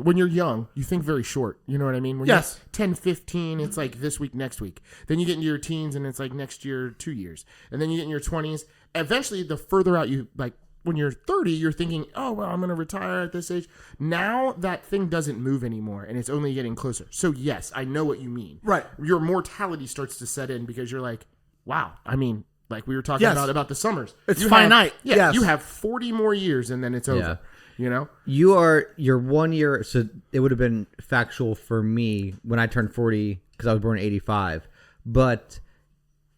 When you're young, you think very short. You know what I mean? When yes. You're 10, 15, it's like this week, next week. Then you get into your teens, and it's like next year, 2 years. And then you get in your 20s. Eventually, the further out you, like when you're 30, you're thinking, oh, well, I'm going to retire at this age. Now that thing doesn't move anymore, and it's only getting closer. So, yes, I know what you mean. Right. Your mortality starts to set in because you're like, wow, I mean, like we were talking about the summers. It's finite. You have 40 more years, and then it's over. Yeah. You know? You're 1 year, so it would have been factual for me when I turned 40, because I was born in 85. But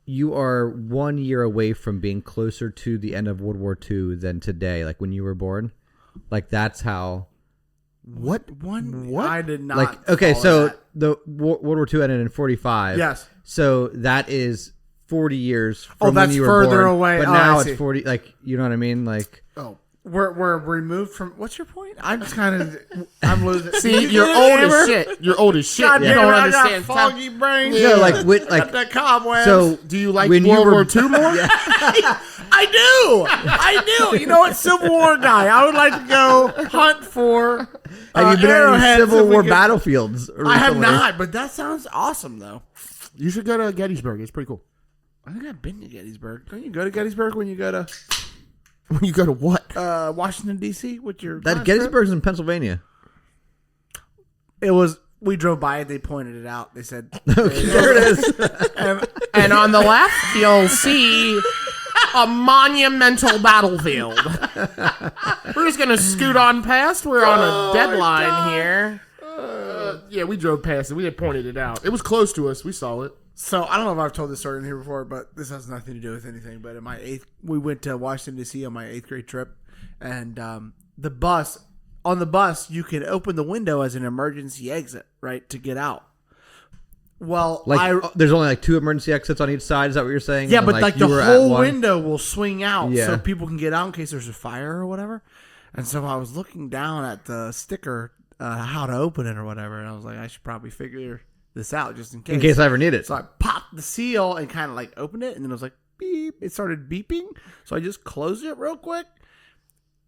you are 1 year away from being closer to the end of World War II than today, like when you were born. Like, that's how... What? I did not. Like, okay, so that. the World War II ended in 45. Yes. So that is 40 years from that's when you were further born, away. But now it's 40, like, you know what I mean? Like... Oh. We're removed from. What's your point? I'm just kind of. I'm losing. See, you're old as shit. You're old as shit. God, you don't understand. I got foggy brain. Yeah, like got that cobwebs. So do you like when World War II more? Yeah. I do. You know what, Civil War guy? I would like to go hunt for. Have you been on any arrowheads Civil War battlefields? I have not, but that sounds awesome, though. You should go to Gettysburg. It's pretty cool. I think I've been to Gettysburg. Don't you go to Gettysburg when you go to? When you go to what? Washington, D.C. with your That Gettysburg's in Pennsylvania. It was. We drove by it. They pointed it out. They said, There it is. And on the left, you'll see a monumental battlefield. We're just going to scoot on past. We're on a deadline here. Yeah, we drove past it. We had pointed it out. It was close to us. We saw it. So I don't know if I've told this story in here before, but this has nothing to do with anything. But in my we went to Washington D.C. on my 8th grade trip, and on the bus, you can open the window as an emergency exit, right, to get out. Well, there's only like 2 emergency exits on each side. Is that what you're saying? Yeah, and but like the whole window will swing out, so people can get out in case there's a fire or whatever. And so I was looking down at the sticker, how to open it or whatever, and I was like, I should probably figure this out just in case. In case I ever need it. So I popped the seal and kind of like opened it, and then it was like beep. It started beeping, so I just closed it real quick.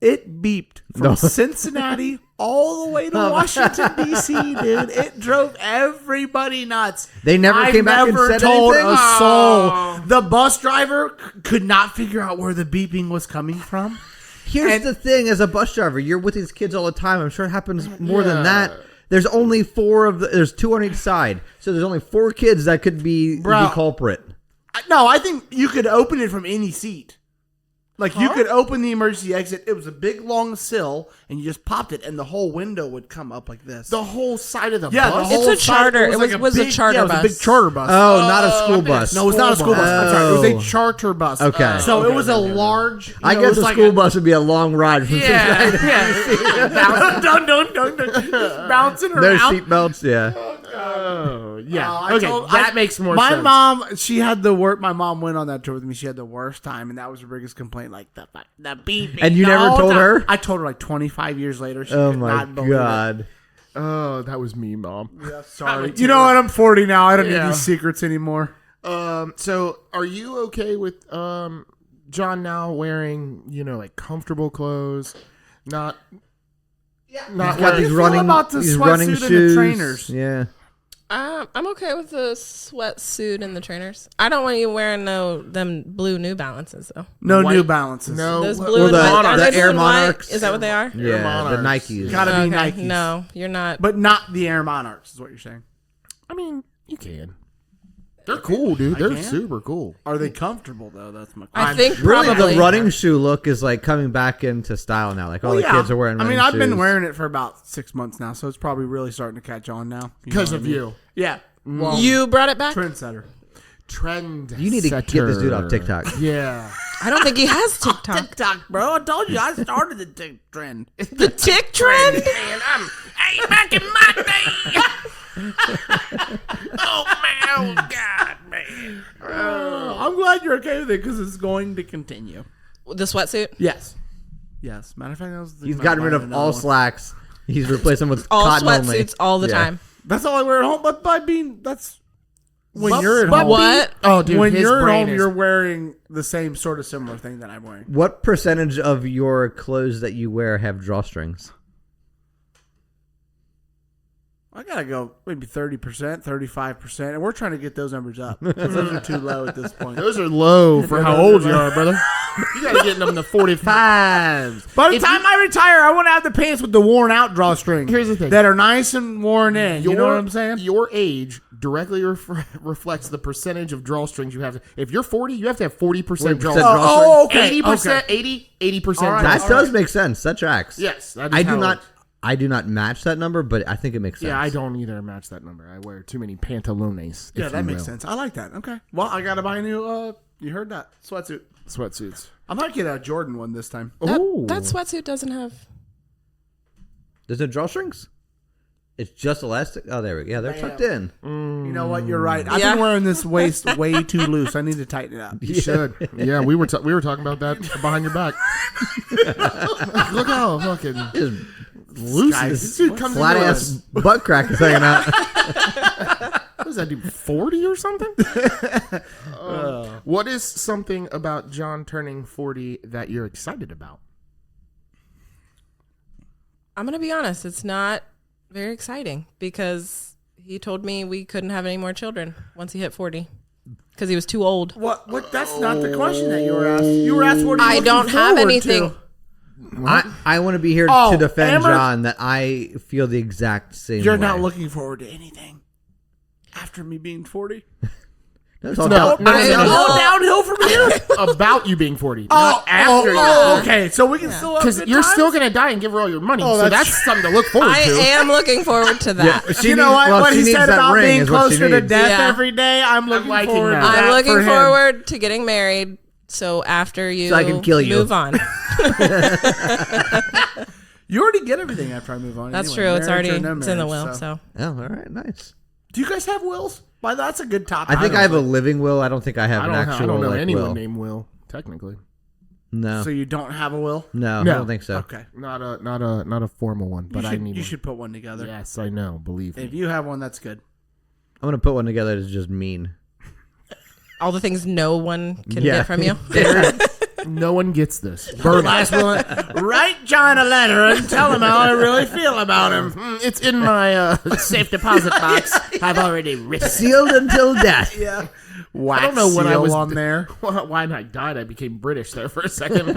It beeped from Cincinnati all the way to Washington D.C. Dude, it drove everybody nuts. They never came back and said told anything? a soul. The bus driver could not figure out where the beeping was coming from. Here's the thing: as a bus driver, you're with these kids all the time. I'm sure it happens more than that. There's only there's 2 on each side. So there's only 4 kids that could be the culprit. No, I think you could open it from any seat. Like, you could open the emergency exit. It was a big, long sill, and you just popped it, and the whole window would come up like this. The whole side of the the bus? whole It's a charter. It was a charter bus. It was a big charter bus. Oh, not a school bus. No, it was not a school bus. I'm sorry. It was Oh. a charter bus. Okay. So it was a large... I it guess was the like school bus would be a long ride from dun, dun, dun, dun, bouncing No around. seatbelts, yeah. Oh, yeah. I Okay, told- that makes more my sense. mom, she had the worst. My mom went on that tour with me. She had the worst time, and that was her biggest complaint. Like the beep. And you never told her? I told her like 25 years later. She Oh could my not believe it. God. Oh, that was me, Mom. Yeah, sorry. You know what? I'm 40 now. I don't need Yeah. these secrets anymore. So are you okay with John now wearing, like comfortable clothes? Not He's not got wearing these running, about the these sweatsuit running and the shoes. trainers? Yeah. I'm okay with the sweatsuit and the trainers. I don't want you wearing them blue New Balances though. No White- New Balances. No. Those Well, blue and the- white. Are the they blue Air and white? Monarchs. Is that what they are? Yeah, the Monarchs. Nikes. Gotta be Okay. Nikes. No, you're not. But not the Air Monarchs, is what you're saying. I mean, you can. They're cool, dude. They're can? super cool. Are they comfortable, though? That's my I question. think Really, probably. the running shoe look is like coming back into style now. Like all the kids are wearing. I mean, running I've been shoes. wearing it for about 6 months now, so it's probably really starting to catch on now. Because of you. Yeah. Well, You brought it back. trendsetter. Trend. You need to get this dude off TikTok. Yeah. I don't think he has TikTok. TikTok, bro. I told you I started the trend. The Tik trend. Man, hey, back in my day. Oh, God, man. I'm glad you're okay with it because it's going to continue. The sweatsuit. Yes. Yes. Matter of fact, I was thinking He's about gotten rid buying of another all one. slacks. He's replaced them with All cotton only. sweatsuits all the Yeah. time. That's all I wear at home. But by being that's when But- you're at but home. What? Oh, dude, when his you're at brain home, is- you're wearing the same sort of similar thing that I'm wearing. What percentage of your clothes that you wear have drawstrings? I gotta go maybe 30%, 35%, and we're trying to get those numbers up. 'Cause those are too low at this point. Those are low for how old you are, brother. You gotta get them to 45s. By the If time you- I retire, I want to have the pants with the worn out drawstring. Here's the thing. that are nice and worn in. You know what I'm saying? Your age directly reflects the percentage of drawstrings you have. If you're 40, you have to have 40% 40% drawstrings. drawstring. Oh, okay. 80%, Okay. 80% All right. drawstrings. That does make sense. That tracks. Yes, that is I how do it not. works. I do not match that number, but I think it makes sense. Yeah, I don't either match that number. I wear too many pantalones. Yeah, if that you makes will. sense. I like that. Okay. Well, I gotta buy a new. You heard that sweatsuit. Sweatsuits. I might get a Jordan one this time. Ooh. That sweatsuit doesn't have. There's no drawstrings. It's just elastic. Oh, there we go. Yeah, they're tucked in. You know what? You're right. I've Yeah. been wearing this waist way too loose. I need to tighten it up. You should. Yeah, we were talking about that behind your back. Look how fucking Just loose Guys, this dude comes flat into ass us. butt crack is hanging out. What does that do? 40 or something? What is something about John turning 40 that you're excited about? I'm gonna be honest. It's not very exciting because he told me we couldn't have any more children once he hit 40 because he was too old. What? That's not the question that you were asked. You were asked what are you I don't looking have forward anything. to? I want to be here Oh, to defend Amber- John that I feel the exact same You're way. not looking forward to anything after me being 40. That's all No, about- no, I no, will- Go downhill from here. about you being 40, not after you. Okay. So we can still have Because good you're times? still going to die and give her all your money. Oh, so that's that's something to look forward I to. am looking forward to that. She You know needs- what? well, What she he needs said that about ring being is what she closer to needs. death Yeah. every day, I'm looking liking forward that. to that I'm looking for him. forward to getting married. So after you, So I can kill you. move on. You already get everything after I move on. That's anyway. true. It's Marriage already or no it's in the marriage, will. So Oh, all right, nice. Do you guys have wills? Why, that's a good topic. I think I have a living will. I don't think I have I an don't, actual I don't know like, anyone will. named Will, technically. No, So you don't have a will? no, No. I don't think so. Okay. Not a formal one, but I need you one. should put one together. Yes, I know. Believe If me. you have one, that's good. I'm gonna put one together that's just mean. all the things no one can Yeah. get from you. No one gets this. Burn last will. Write John a letter and tell him how I really feel about him. It's in my safe deposit box. I've already written. Sealed until death. Yeah. I don't know when I was on there. When I died, I became British there for a second.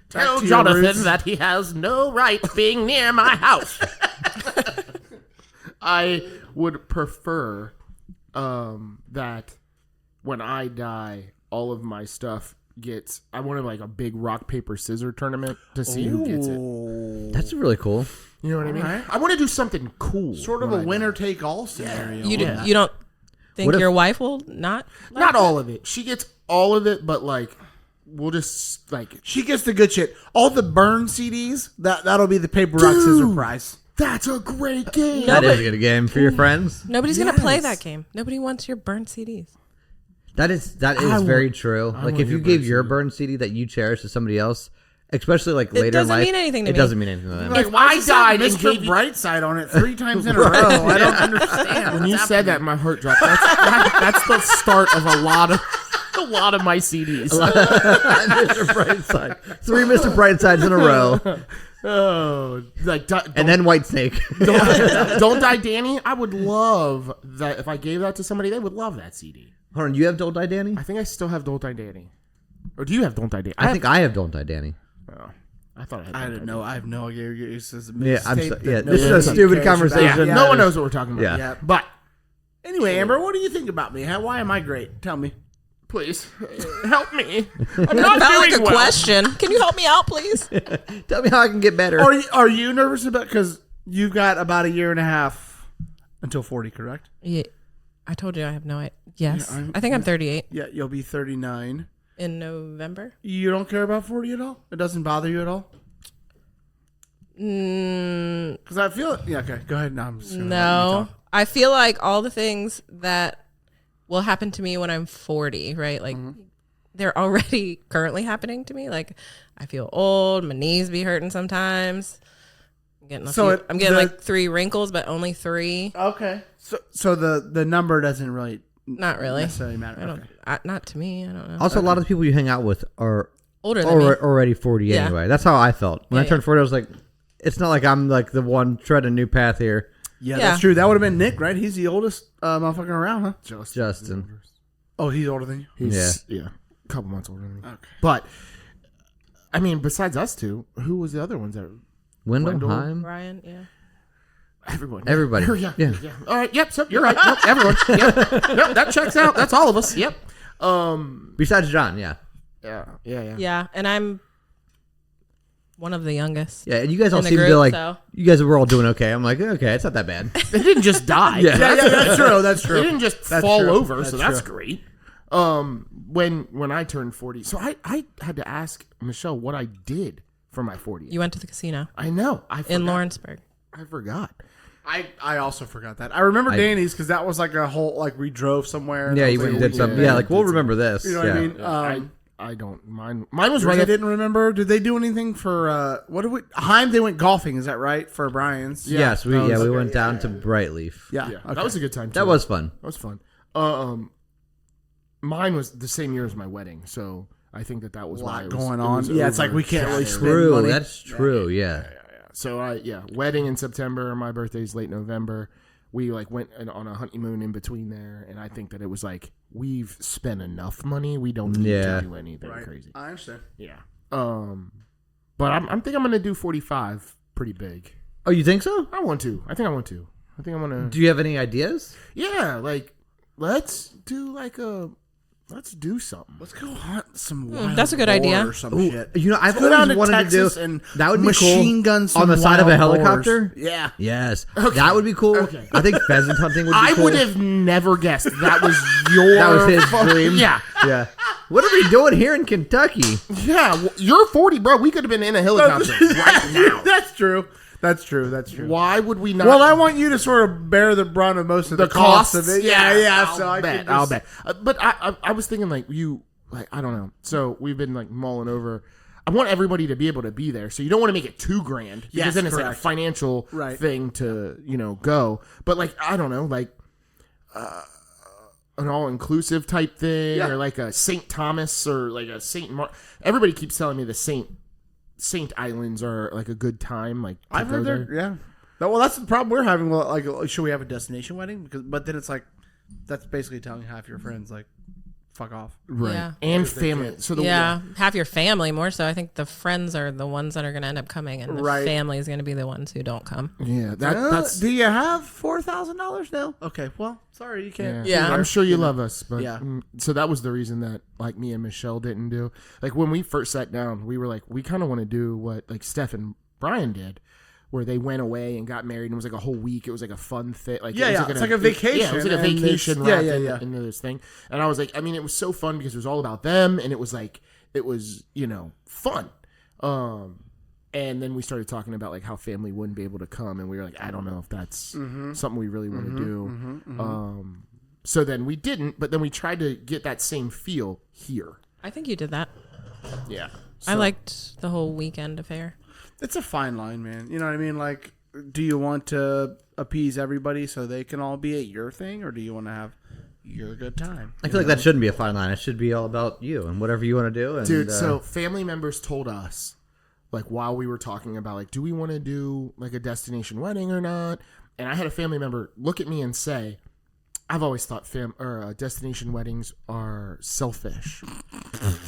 Tell to your Jonathan roots. that he has no right being near my house. I would prefer that when I die, all of my stuff gets. I want like a big rock paper scissors tournament to see who gets it. That's really cool. You know what I mean? Right. I want to do something cool. Sort of a winner take all scenario. You don't think What if- your wife will not? Not all of it. She gets all of it, but like we'll just like She gets the good shit. All the burn CDs, that'll be the paper rock scissors prize. that's a great game. That is a good game for your friends. Nobody's gonna play that game. Nobody wants your burnt CDs. That is very true. Like want if you your gave burn your burn CD that you cherish to somebody else, especially like later in doesn't life, mean anything to it me. doesn't mean anything to them. Like, If I died and Mr. gave you- Brightside on it 3 times in a row, I don't understand. When you said that, my heart dropped. That's the start of a lot of my CDs. Mr. Brightside, 3 Mr. Brightsides in a row, Oh, like and then Whitesnake. Don't Die Danny. I would love that if I gave that to somebody. They would love that CD. Hold on, you have Don't Die Danny? I think I still have Don't Die Danny. Or do you have Don't Die Danny? I think I have Don't Die Danny. Oh, I thought I had. I Don't didn't Die know. I have no idea. This is a Yeah, I'm mixtape so- that yeah, no this is one a stupid cares conversation. about. Danny. No one knows what we're talking about. Yeah. Yeah. But Anyway, Amber, what do you think about me? Why am I great? Tell me. please help me. I'm not Felt doing like a well. question. Can you help me out, please? Tell me how I can get better. Are you nervous about because you've got about a year and a half until 40, correct? Yeah, I told you I have no idea. Yes, Yeah, I think I'm 38 Yeah, you'll be 39. in November. You don't care about 40 at all? It doesn't bother you at all? Because I feel yeah. Okay, go ahead. No, I'm just gonna let you No, talk. I feel like all the things that will happen to me when I'm 40, right? Like they're already currently happening to me. Like I feel old, my knees be hurting sometimes. I'm getting like 3 wrinkles, but only 3. Okay. So the number doesn't really Not really. necessarily matter. I don't. Okay. Not to me. I don't know. Also, a lot of the people you hang out with are Older than me. already 40 Yeah. anyway. That's how I felt. When I Yeah, turned 40, I was like, it's not like I'm like the one treading a new path here. Yeah, Yeah. that's true. That would have been Nick, right? He's the oldest motherfucker around, huh? Justin. Oh, he's older than you. He's yeah, a couple months older than me. Okay. But I mean, besides us two, who was the other ones that? Wendell, Heim. Ryan, yeah. Everyone. Everybody. Yeah. All right. Yep. So you're right. Nope, everyone. Yep. That checks out. That's all of us. Yep. Besides John, yeah. Yeah. Yeah, and I'm one of the youngest. Yeah, and you guys all In the seem to group, like, so. you guys were all doing okay. I'm like, okay, it's not that bad. They didn't just die. Yeah. Yeah, that's true. That's They true. didn't just That's fall true. over. That's So that's true. great. When I turned 40, so I had to ask Michelle what I did for my 40th. You went to the casino I know. I forgot. in Lawrenceburg. I forgot. I also forgot that. I remember Danny's because that was like a whole like we drove somewhere. Yeah, That you was went and like, did something. Yeah, like, we'll remember this. You know yeah. what I mean? I don't. Mine was Right, right. I at, didn't remember. Did they do anything for what did we? Heim? They went golfing. Is that right for Brian's? Yes, we Okay. went down to Brightleaf. Yeah, Yeah, okay. that was a good time. Too. That was fun. That was fun. Mine was the same year as my wedding, so I think that was a why lot it was, going it on. was Yeah, it's like we can't really overshadowed. spend True, money. that's true. Yeah. So wedding in September. My birthday's late November. We like went on a honeymoon in between there, and I think that it was like we've spent enough money. We don't need Yeah. to do anything Right. crazy. I understand. Yeah. But I'm think I'm gonna do 45 pretty big. Oh, you think so? I want to. I think I'm gonna. Do you have any ideas? Yeah, like let's do something. Let's go hunt some wild that's a good boar idea. or some Ooh, shit. you know, I've Let's go down always to wanted Texas to do and that. Would be machine cool. gun some on the side of a wild helicopter. boars. Yeah. Yes, that would be cool. Okay. I think pheasant hunting would be I cool. would have never guessed that was your. That was his fucking- dream. Yeah, Yeah. What are we doing here in Kentucky? yeah. Well, you're 40, bro. We could have been in a helicopter right now. That's true. That's true. That's true. Why would we not? Well, I want you to sort of bear the brunt of most of the cost costs of it. Yeah. So I bet. can I'll bet. But I was thinking like I don't know. So we've been like mulling over. I want everybody to be able to be there. So you don't want to make it too grand because Yes, then it's like a correct. financial Right. thing to go. But like I don't know, like an all-inclusive type thing, or like a St. Thomas or like a St. Everybody keeps telling me the Saint Islands are like a good time. Like to I've go heard there. there. Yeah. Well, that's the problem we're having. Well, like, should we have a destination wedding? But then it's like that's basically telling half your friends like fuck off. Right. Yeah. And family. So the half your family more so. I think the friends are the ones that are going to end up coming, and the family is going to be the ones who don't come. Yeah, that's. Do you have $4,000 now? Okay, well, sorry, you can't. Yeah. I'm sure you love us, but Yeah. So that was the reason that like me and Michelle didn't do. Like when we first sat down, we were like, we kind of want to do what like Steph and Brian did, where they went away and got married, and it was like a whole week. It was like a fun thing. Like It's like a vacation. Yeah, it was like a and vacation it's- wrapped into this thing. And I was like, I mean, it was so fun because it was all about them, and it was like it was fun. And then we started talking about like how family wouldn't be able to come, and we were like, I don't know if that's something we really want to do. So then we didn't, but then we tried to get that same feel here. I think you did that. Yeah, I liked the whole weekend affair. It's a fine line, man. You know what I mean? Like, do you want to appease everybody so they can all be at your thing, or do you want to have your good time? I feel like that shouldn't be a fine line. It should be all about you and whatever you want to do. And, dude. So family members told us, like while we were talking about like, do we want to do like a destination wedding or not? And I had a family member look at me and say, I've always thought destination weddings are selfish.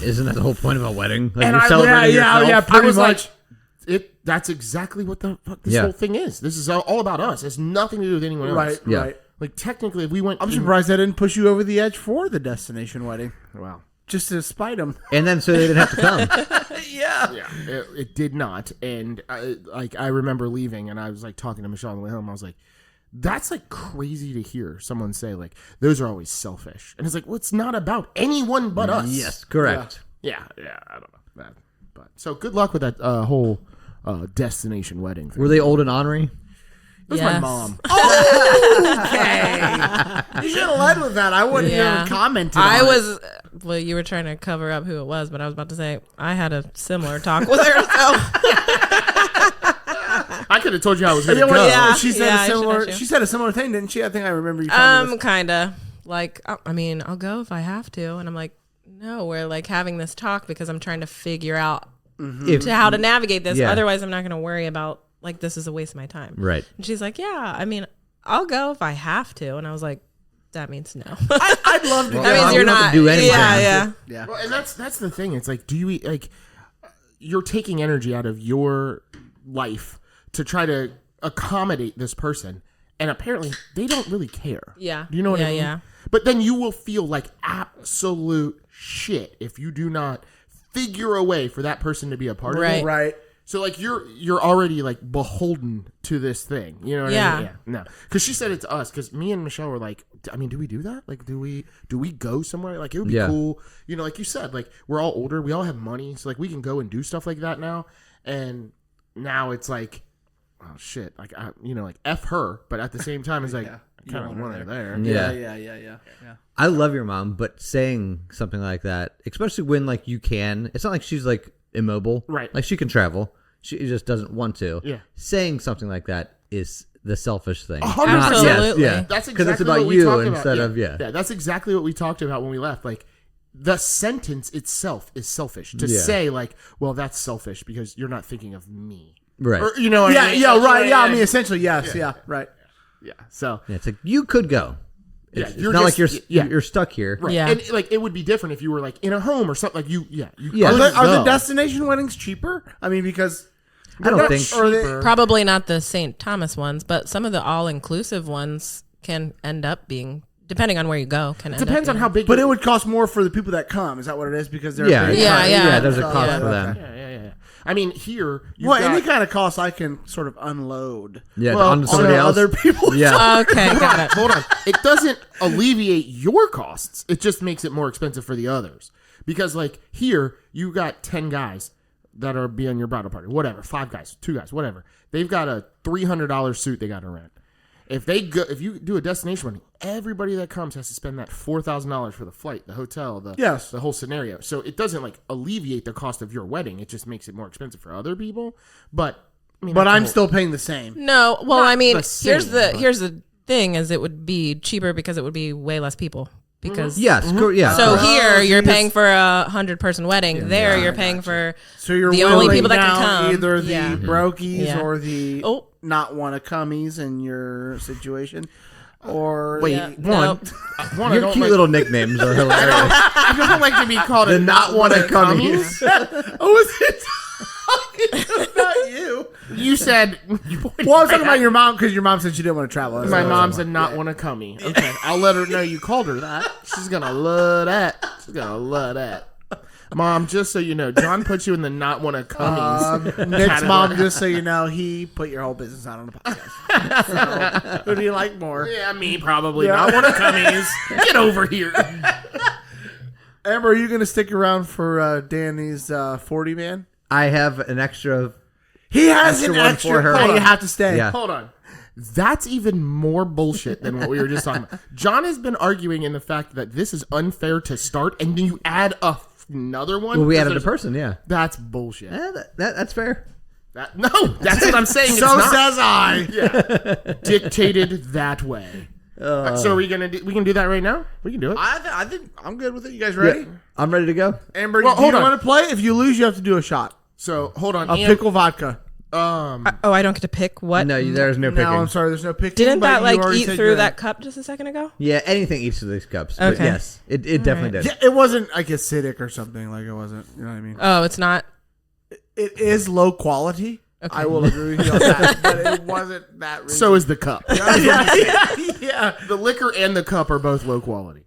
isn't that the whole point of a wedding? Like And you're I- celebrating yourself? I was like, that's exactly what the fuck this Yeah. whole thing is. This is all about us. It has nothing to do with anyone else. Right, Yeah. right. Like technically, if we went, I'm surprised I didn't push you over the edge for the destination wedding, Wow. just to spite them. And then so they didn't have to come. Yeah, it did not. And I remember leaving, and I was like talking to Michelle on the way home. I was like, that's like crazy to hear someone say like those are always selfish. And it's like, well, it's not about anyone but us. Yes, correct. Yeah. I don't know that, but so good luck with that whole destination wedding thing. Were they old and ornery? It was my mom. Okay. You should have led with that. I wouldn't Yeah. even comment. Well, you were trying to cover up who it was, but I was about to say I had a similar talk with her. So. I could have told you I was going to go. yeah. She said I a should similar. have too. She said a similar thing, didn't she? I think I remember you. telling me this. Kinda. Like, I mean, I'll go if I have to, and I'm like, no, we're like having this talk because I'm trying to figure out how to navigate this. Yeah. Otherwise, I'm not going to worry about like this is a waste of my time. Right. And she's like, yeah, I mean, I'll go if I have to, and I was like, that means no. I'd love to. Well, that you means you're don't have not. to do anything. Yeah. Yeah. Well, and that's the thing. It's like, do you like you're taking energy out of your life to try to accommodate this person, and apparently they don't really care. Yeah. Do you know what I mean? Yeah. But then you will feel like absolute shit if you do not figure a way for that person to be a part of Right. it. Right. So like you're already like beholden to this thing, you know what I mean? Yeah. No, because she said it to us. Because me and Michelle were like, I mean, do we do that? Like, do we go somewhere? Like, it would be cool, you know. Like you said, like we're all older, we all have money, so like we can go and do stuff like that now. And now it's like, oh shit, like like F her, but at the same time, it's like I kind of want her there. Yeah. I love your mom, but saying something like that, especially when like you can, it's not like she's like immobile. Right. Like she can travel. She just doesn't want to. Yeah. Saying something like that is the selfish thing. 100%. Absolutely. Yeah. That's Because exactly it's about what we you talked instead about. of Yeah, that's exactly what we talked about when we left. Like the sentence itself is selfish. To say like, well, that's selfish because you're not thinking of me. Right. Or, you know what I mean? Right. Yeah. I mean, essentially, yes. Yeah. Right. Yeah. So Yeah, it's like you could go. It's, you're not just- like yeah. you're stuck here. right. Yeah. And like it would be different if you were like in a home or something. Like you Yeah. Are the go. destination weddings cheaper? I mean, because I don't think. or they, Probably not the St. Thomas ones, but some of the all-inclusive ones can end up being, depending on where you go, can end depends up on how big. but it would cost more for the people that come. Is that what it is? Because they're Yeah. big? Yeah. There's a cost Yeah. for them. Yeah. I mean, here. You've Well, got, any kind of cost I can sort of unload. Yeah. Well, on somebody on else. other people. Yeah. Okay, got it. Hold on. It doesn't alleviate your costs. It just makes it more expensive for the others. Because like here, you got 10 guys that are be on your bridal party. Whatever. 5 guys, 2 guys, whatever. They've got a $300 suit they got to rent. If you do a destination wedding, everybody that comes has to spend that $4,000 for the flight, the hotel, the whole scenario. So it doesn't like alleviate the cost of your wedding. It just makes it more expensive for other people. But I mean, But that's the I'm whole- still paying the same. No, well, Not I mean, the same, here's the thing: is it would be cheaper because it would be way less people. Because Yes. Yeah. so here so you're you paying for a 100-person wedding. There you're paying for So you're the only whittling people that can down come. either the Yeah. brokies Yeah. or the Oh. not want to comeys in your situation. or Wait, Yeah, one. nope. One, I Your don't cute like, little nicknames are hilarious. I don't like to be called a not one of cummies. oh, was it talking about you? You said. Well, I was talking about your mom because your mom said she didn't want to travel. That's My what I was mom talking said not want to cummy. Okay, I'll let her know you called her that. She's gonna love that. She's gonna love that. Mom, just so you know, John put you in the not one of cummies. Nick's mom, just so you know, he put your whole business out on the podcast. So, who do you like more? Yeah, me probably. Not one of cummies. Get over here. Amber, are you going to stick around for Danny's 40 man? I have an extra. He has Extra an one extra for her. call. Hold You on. have to stay. Yeah. Hold on. That's even more bullshit than what we were just talking about. John has been arguing in the fact that this is unfair to start, and then you add another one. Well, we Because added a there's- person, yeah. That's bullshit. That's fair. No, that's what I'm saying. It's So not says I. dictated that way. So are we gonna we can do that right now? We can do it. I think I'm good with it. You guys ready? Yeah, I'm ready to go. Amber, Well, do you hold on. want to play? If you lose, you have to do a shot. So hold on. A pickle vodka. Oh, I don't get to pick what? No, there's no picking. No, I'm sorry. There's no picking. Didn't but that you like already eat said through you that cup just a second ago? Yeah, anything eats of these cups. But Okay. yes, it definitely did. Yeah, it wasn't like acidic or something. Like it wasn't. You know what I mean? Oh, it's not. It is low quality. Okay. I will agree with you on that. But it wasn't that. Reason. So is the cup. yeah. The liquor and the cup are both low quality.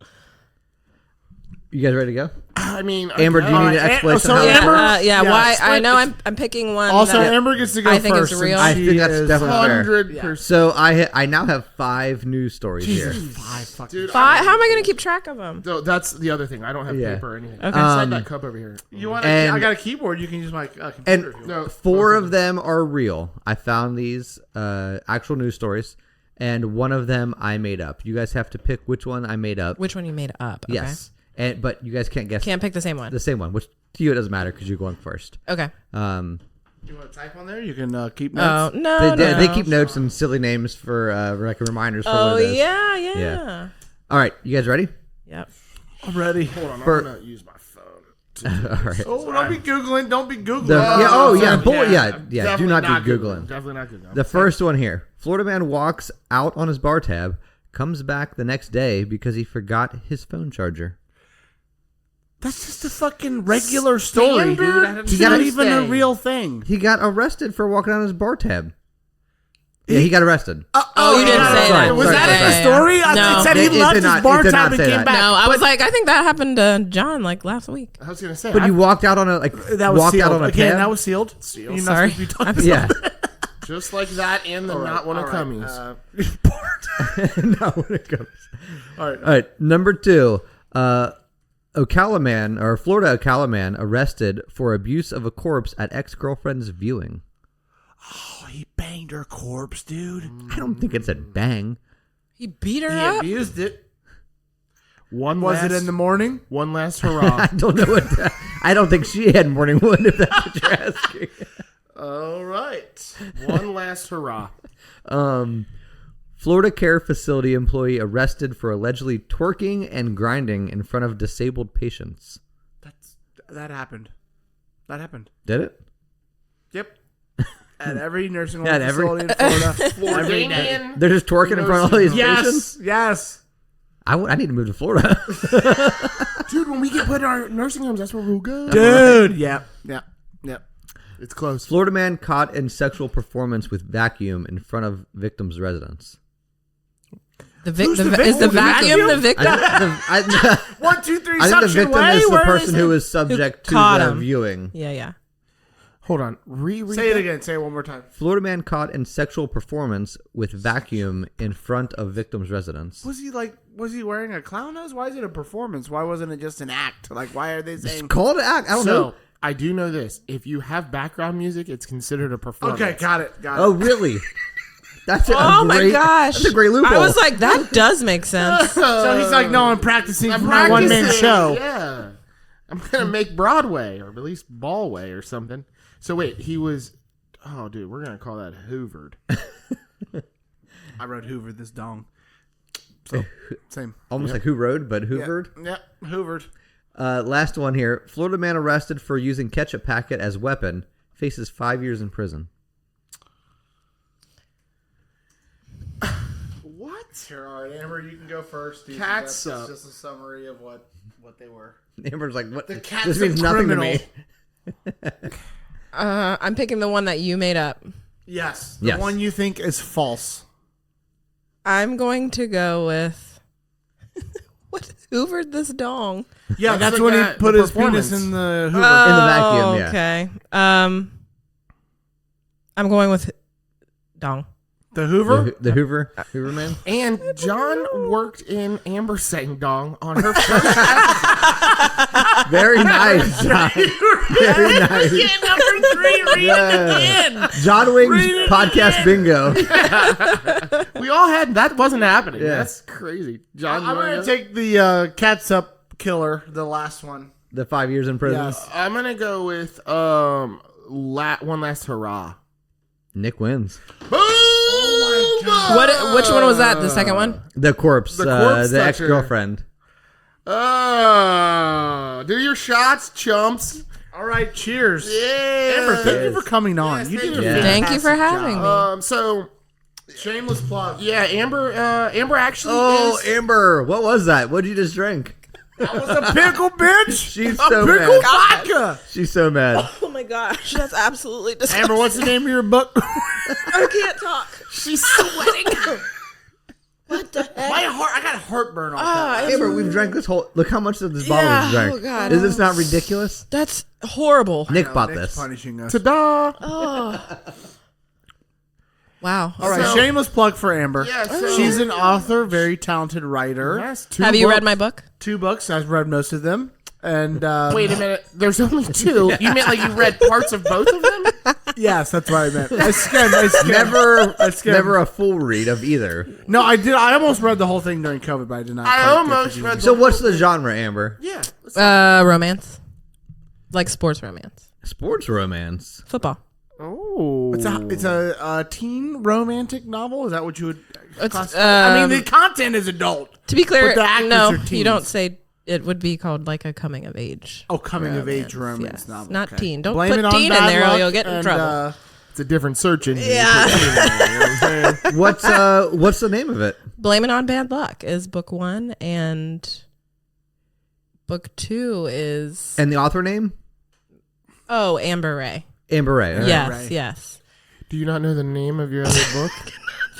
You guys ready to go? I mean, Amber, do you need an Alright, explanation? so how- Amber- Yeah. Why? I explain- know I'm picking one. Also, that- Amber gets to go I think first. it's since real. I she think that's is, definitely fair. 100%. So I now have 5 news stories here. Dude, Five? How am I going to keep track of them? So that's the other thing. I don't have Yeah. paper or anything. Okay. Inside that cup over here. You want? And- I got a keyboard. You can use my computer. And if you want. No, 4 of them are real. I found these actual news stories, and one of them I made up. You guys have to pick which one I made up. Which one you made up? Okay. Yes, but you guys can't guess Can't pick the same one. the same one. Which to you it doesn't matter because you're going first. Okay. You want to type on there? You can keep Oh notes. no, They no. keep notes and silly names for like reminders for Oh what it is. yeah. All right, you guys ready? Yep. I'm ready. Hold on. For- I'm going to use my phone. All right. Oh, don't be googling. Don't be googling. Do not be Googling. Definitely not Googling. The first one here. Florida man walks out on his bar tab, comes back the next day because he forgot his phone charger. That's just a fucking regular story, dude. Standard It's not even a Tuesday. real thing. He got arrested for walking on his bar tab. Yeah, he got arrested. Oh, you didn't say sorry, that. Was sorry, that in the sorry. story? No. It said he It left did his not- bar it did tab not and say came that. back. No, I was like, I think that happened to John like last week. I was going to say. But you walked out on a That was walked sealed. out on a Again, tab. that was sealed. You're not Sorry. supposed to be talking Yeah. just like that and the not one of cummies. No, when it goes. All right. All right, number 2. Ocala man or Florida Ocala man arrested for abuse of a corpse at ex-girlfriend's viewing. Oh, he banged her corpse, dude. I don't think it said bang. He beat her He up. abused it. One Was last, it in the morning? one last hurrah. I don't know what. I don't think she had morning wood. If that's what you're asking. All right. One last hurrah. Florida care facility employee arrested for allegedly twerking and grinding in front of disabled patients. That happened. That happened. Did it? Yep. At every nursing home At every- facility in Florida. every day. Floridian. They're just twerking in front of all these patients. Yes. Yes. I need to move to Florida. Dude, when we get put in our nursing homes, that's where we'll go. Dude. Yep. Yep. Yep. It's close. Florida man caught in sexual performance with vacuum in front of victim's residence. The Who's the is the victim? vacuum the I victim? think the, 1, 2, 3. I think the Suction victim way? is the Where person it? who is subject to caught the him. viewing. Yeah. Hold on. Say it again. Say it one more time. Florida man caught in sexual performance with vacuum in front of victim's residence. Was he wearing a clown nose? Why is it a performance? Why wasn't it just an act? Like, why are they saying? Call it an act. I don't know. I do know this. If you have background music, it's considered a performance. Okay, got it. Oh, really? That's a Oh my great, gosh. That's a great loophole. I was like, that does make sense. So he's like, no, I'm practicing I'm for my one man practicing, show. Yeah. I'm going to make Broadway or at least Ballway or something. So wait, he was... Oh, dude, we're going to call that hoovered. I wrote Hoover this dong. So, same. almost like who rode, but hoovered. Yeah, hoovered. Last one here. Florida man arrested for using ketchup packet as weapon faces 5 years in prison. What? Here, all right, Amber, you can go first. Cat's That's up. just a summary of what they were. Amber's like, what? cat's This means a nothing criminal. to me. I'm picking the one that you made up. Yes, the Yes. one you think is false. I'm going to go with what hoovered this dong? Yeah, That's that's the when guy- he put the his penis performance. in the Hoover. In the vacuum, yeah. Okay. I'm going with dong. The Hoover? The Hoover man. And John worked in Amber Sang Dong on her first Very nice, John. Very nice. number 3. Read Yeah. John Wing's podcast bingo. We all had that. Wasn't happening. Yeah. That's crazy. John, I'm going to take the cat's up killer, the last one. The 5 years in prison. Yes. I'm gonna go with one last hurrah. Nick wins. Boom! Oh my God. Which one was that? The second one? The corpse. The corpse the toucher. ex-girlfriend. Do your shots, chumps. All right, cheers. Yeah. Amber, thank you for coming on. Yes, you thank did a you. Yeah. Thank you for fantastic having job. me. So Shameless plug. yeah, Amber actually Oh, is. Amber, what was that? What did you just drink? That was a pickle, bitch. She's a so pickle mad. vodka. She's so mad. Oh my gosh, that's absolutely disgusting. Amber, what's the name of your book? I can't talk. She's sweating. What the heck? My heart. I got heartburn off that. Amber, we've drank this whole. Look how much of this bottle Yeah, we've drank. oh God. Is this not ridiculous? That's horrible. Nick bought Nick's this. punishing us. Ta-da! Wow. All right, So- shameless plug for Amber. Yeah, so- She's an author, very talented writer. Yes, 2 Have you read books. my book? 2 books. I've read most of them. And Wait a minute. There's only 2. You meant like you read parts of both of them? yes, that's what I meant. I skimmed. I skimmed. I skimmed. Never a full read of either. No, I did. I almost read the whole thing during COVID, but I did not. I quite almost get to read. do So what's the genre, Amber? Yeah. Romance. Like sports romance. Sports romance. Football. Oh. it. It's a teen romantic novel. Is that what you would? It's, I mean, the content is adult. To be clear, But the actors no, are teens. you don't say it would be called like a coming of age. Oh, coming of age Romance, romance yes. novel. Not Okay. teen. Don't Blame put it on teen in bad there or luck you'll get in and, trouble. It's a different search engine. Yeah. What's the name of it? Blame It on Bad Luck is book 1, and book 2 is And the author name? Amber Ray. Amber Ray. All right. Yes, Ray. yes. Do you not know the name of your other book?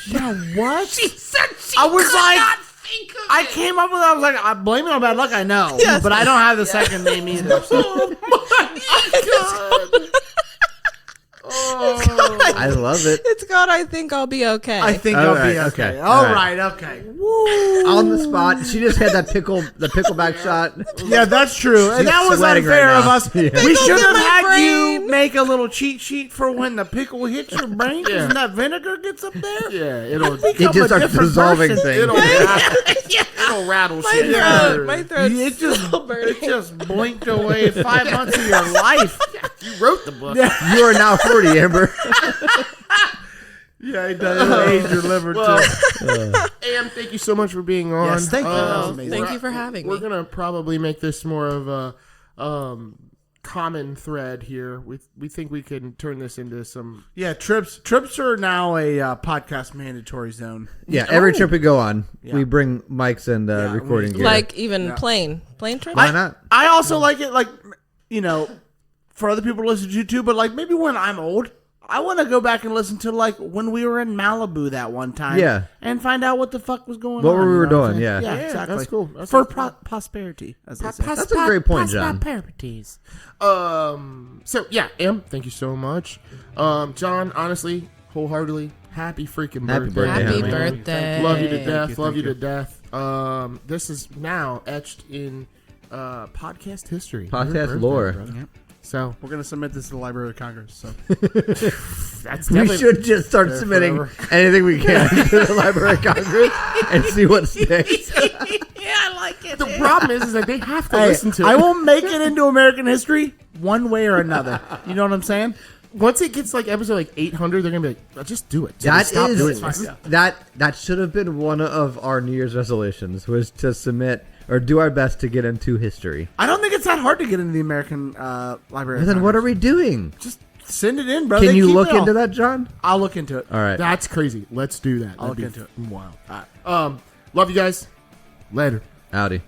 Yeah, what? She said she I was could like- not think of I it. came up with. I was like, I blame it on bad luck. I know, Yes. but I don't have the second name either. So. Oh my God. Oh. I love it. It's called I Think I'll Be Okay. I think All I'll right, be okay. okay. All All right, right. okay. On the spot. She just had the pickleback shot. Yeah, that's true. And that was sweating unfair right of now. us. Yeah. We Pickles should in have my had you brain. make a little cheat sheet for when the pickle hits your brain. Yeah. Isn't that vinegar gets up there? Yeah, it'll It just starts dissolving things. it'll rattle my shit. throat. My throat's It just, still burning. it just blinked away 5 months of your life. You wrote the book. You are now 40, Amber. Yeah, it does age your liver too. Am, thank you so much for being on. Yes, thank you. That was Oh, amazing. thank you for having We're me. gonna probably make this more of a common thread here. We think we can turn this into some. Yeah, trips are now a podcast mandatory zone. Yeah, every trip we go on, Yeah. we bring mics and Yeah, recording we- gear. Like even plane trip. Why not? I also like it, like, you know, for other people to listen to too, but like maybe when I'm old, I want to go back and listen to like when we were in Malibu that one time. Yeah. And find out what the fuck was going on. What we you were know what I'm doing, saying? yeah. Yeah, Yeah, exactly. that's cool. That's for cool. prosperity, as they say. That's a great point, John. So yeah, Em, thank you so much. John, honestly, wholeheartedly, happy freaking Happy birthday, Happy homie. birthday. Love you to Thank death. you, Love thank you to death. This is now etched in podcast history. Your Podcast birthday, lore. brother. So We're going to submit this to the Library of Congress. So that's We definitely should just start submitting forever. anything we can to the Library of Congress and see what sticks. the problem is that they have to Hey, listen to it. I will make it into American history one way or another. You know what I'm saying? Once it gets like episode like 800, they're gonna be like, just do it. So That stop is doing this. that should have been one of our New Year's resolutions, was to submit or do our best to get into history. I don't think it's that hard to get into the American Library And of then what are Congress. we doing? Just Send it in, bro. Can They you keep look it all. into that, John? I'll look into it. All right. That's crazy. Let's do that. I'll That'd look be into it. Wow. All right. Love you guys. Later. Howdy.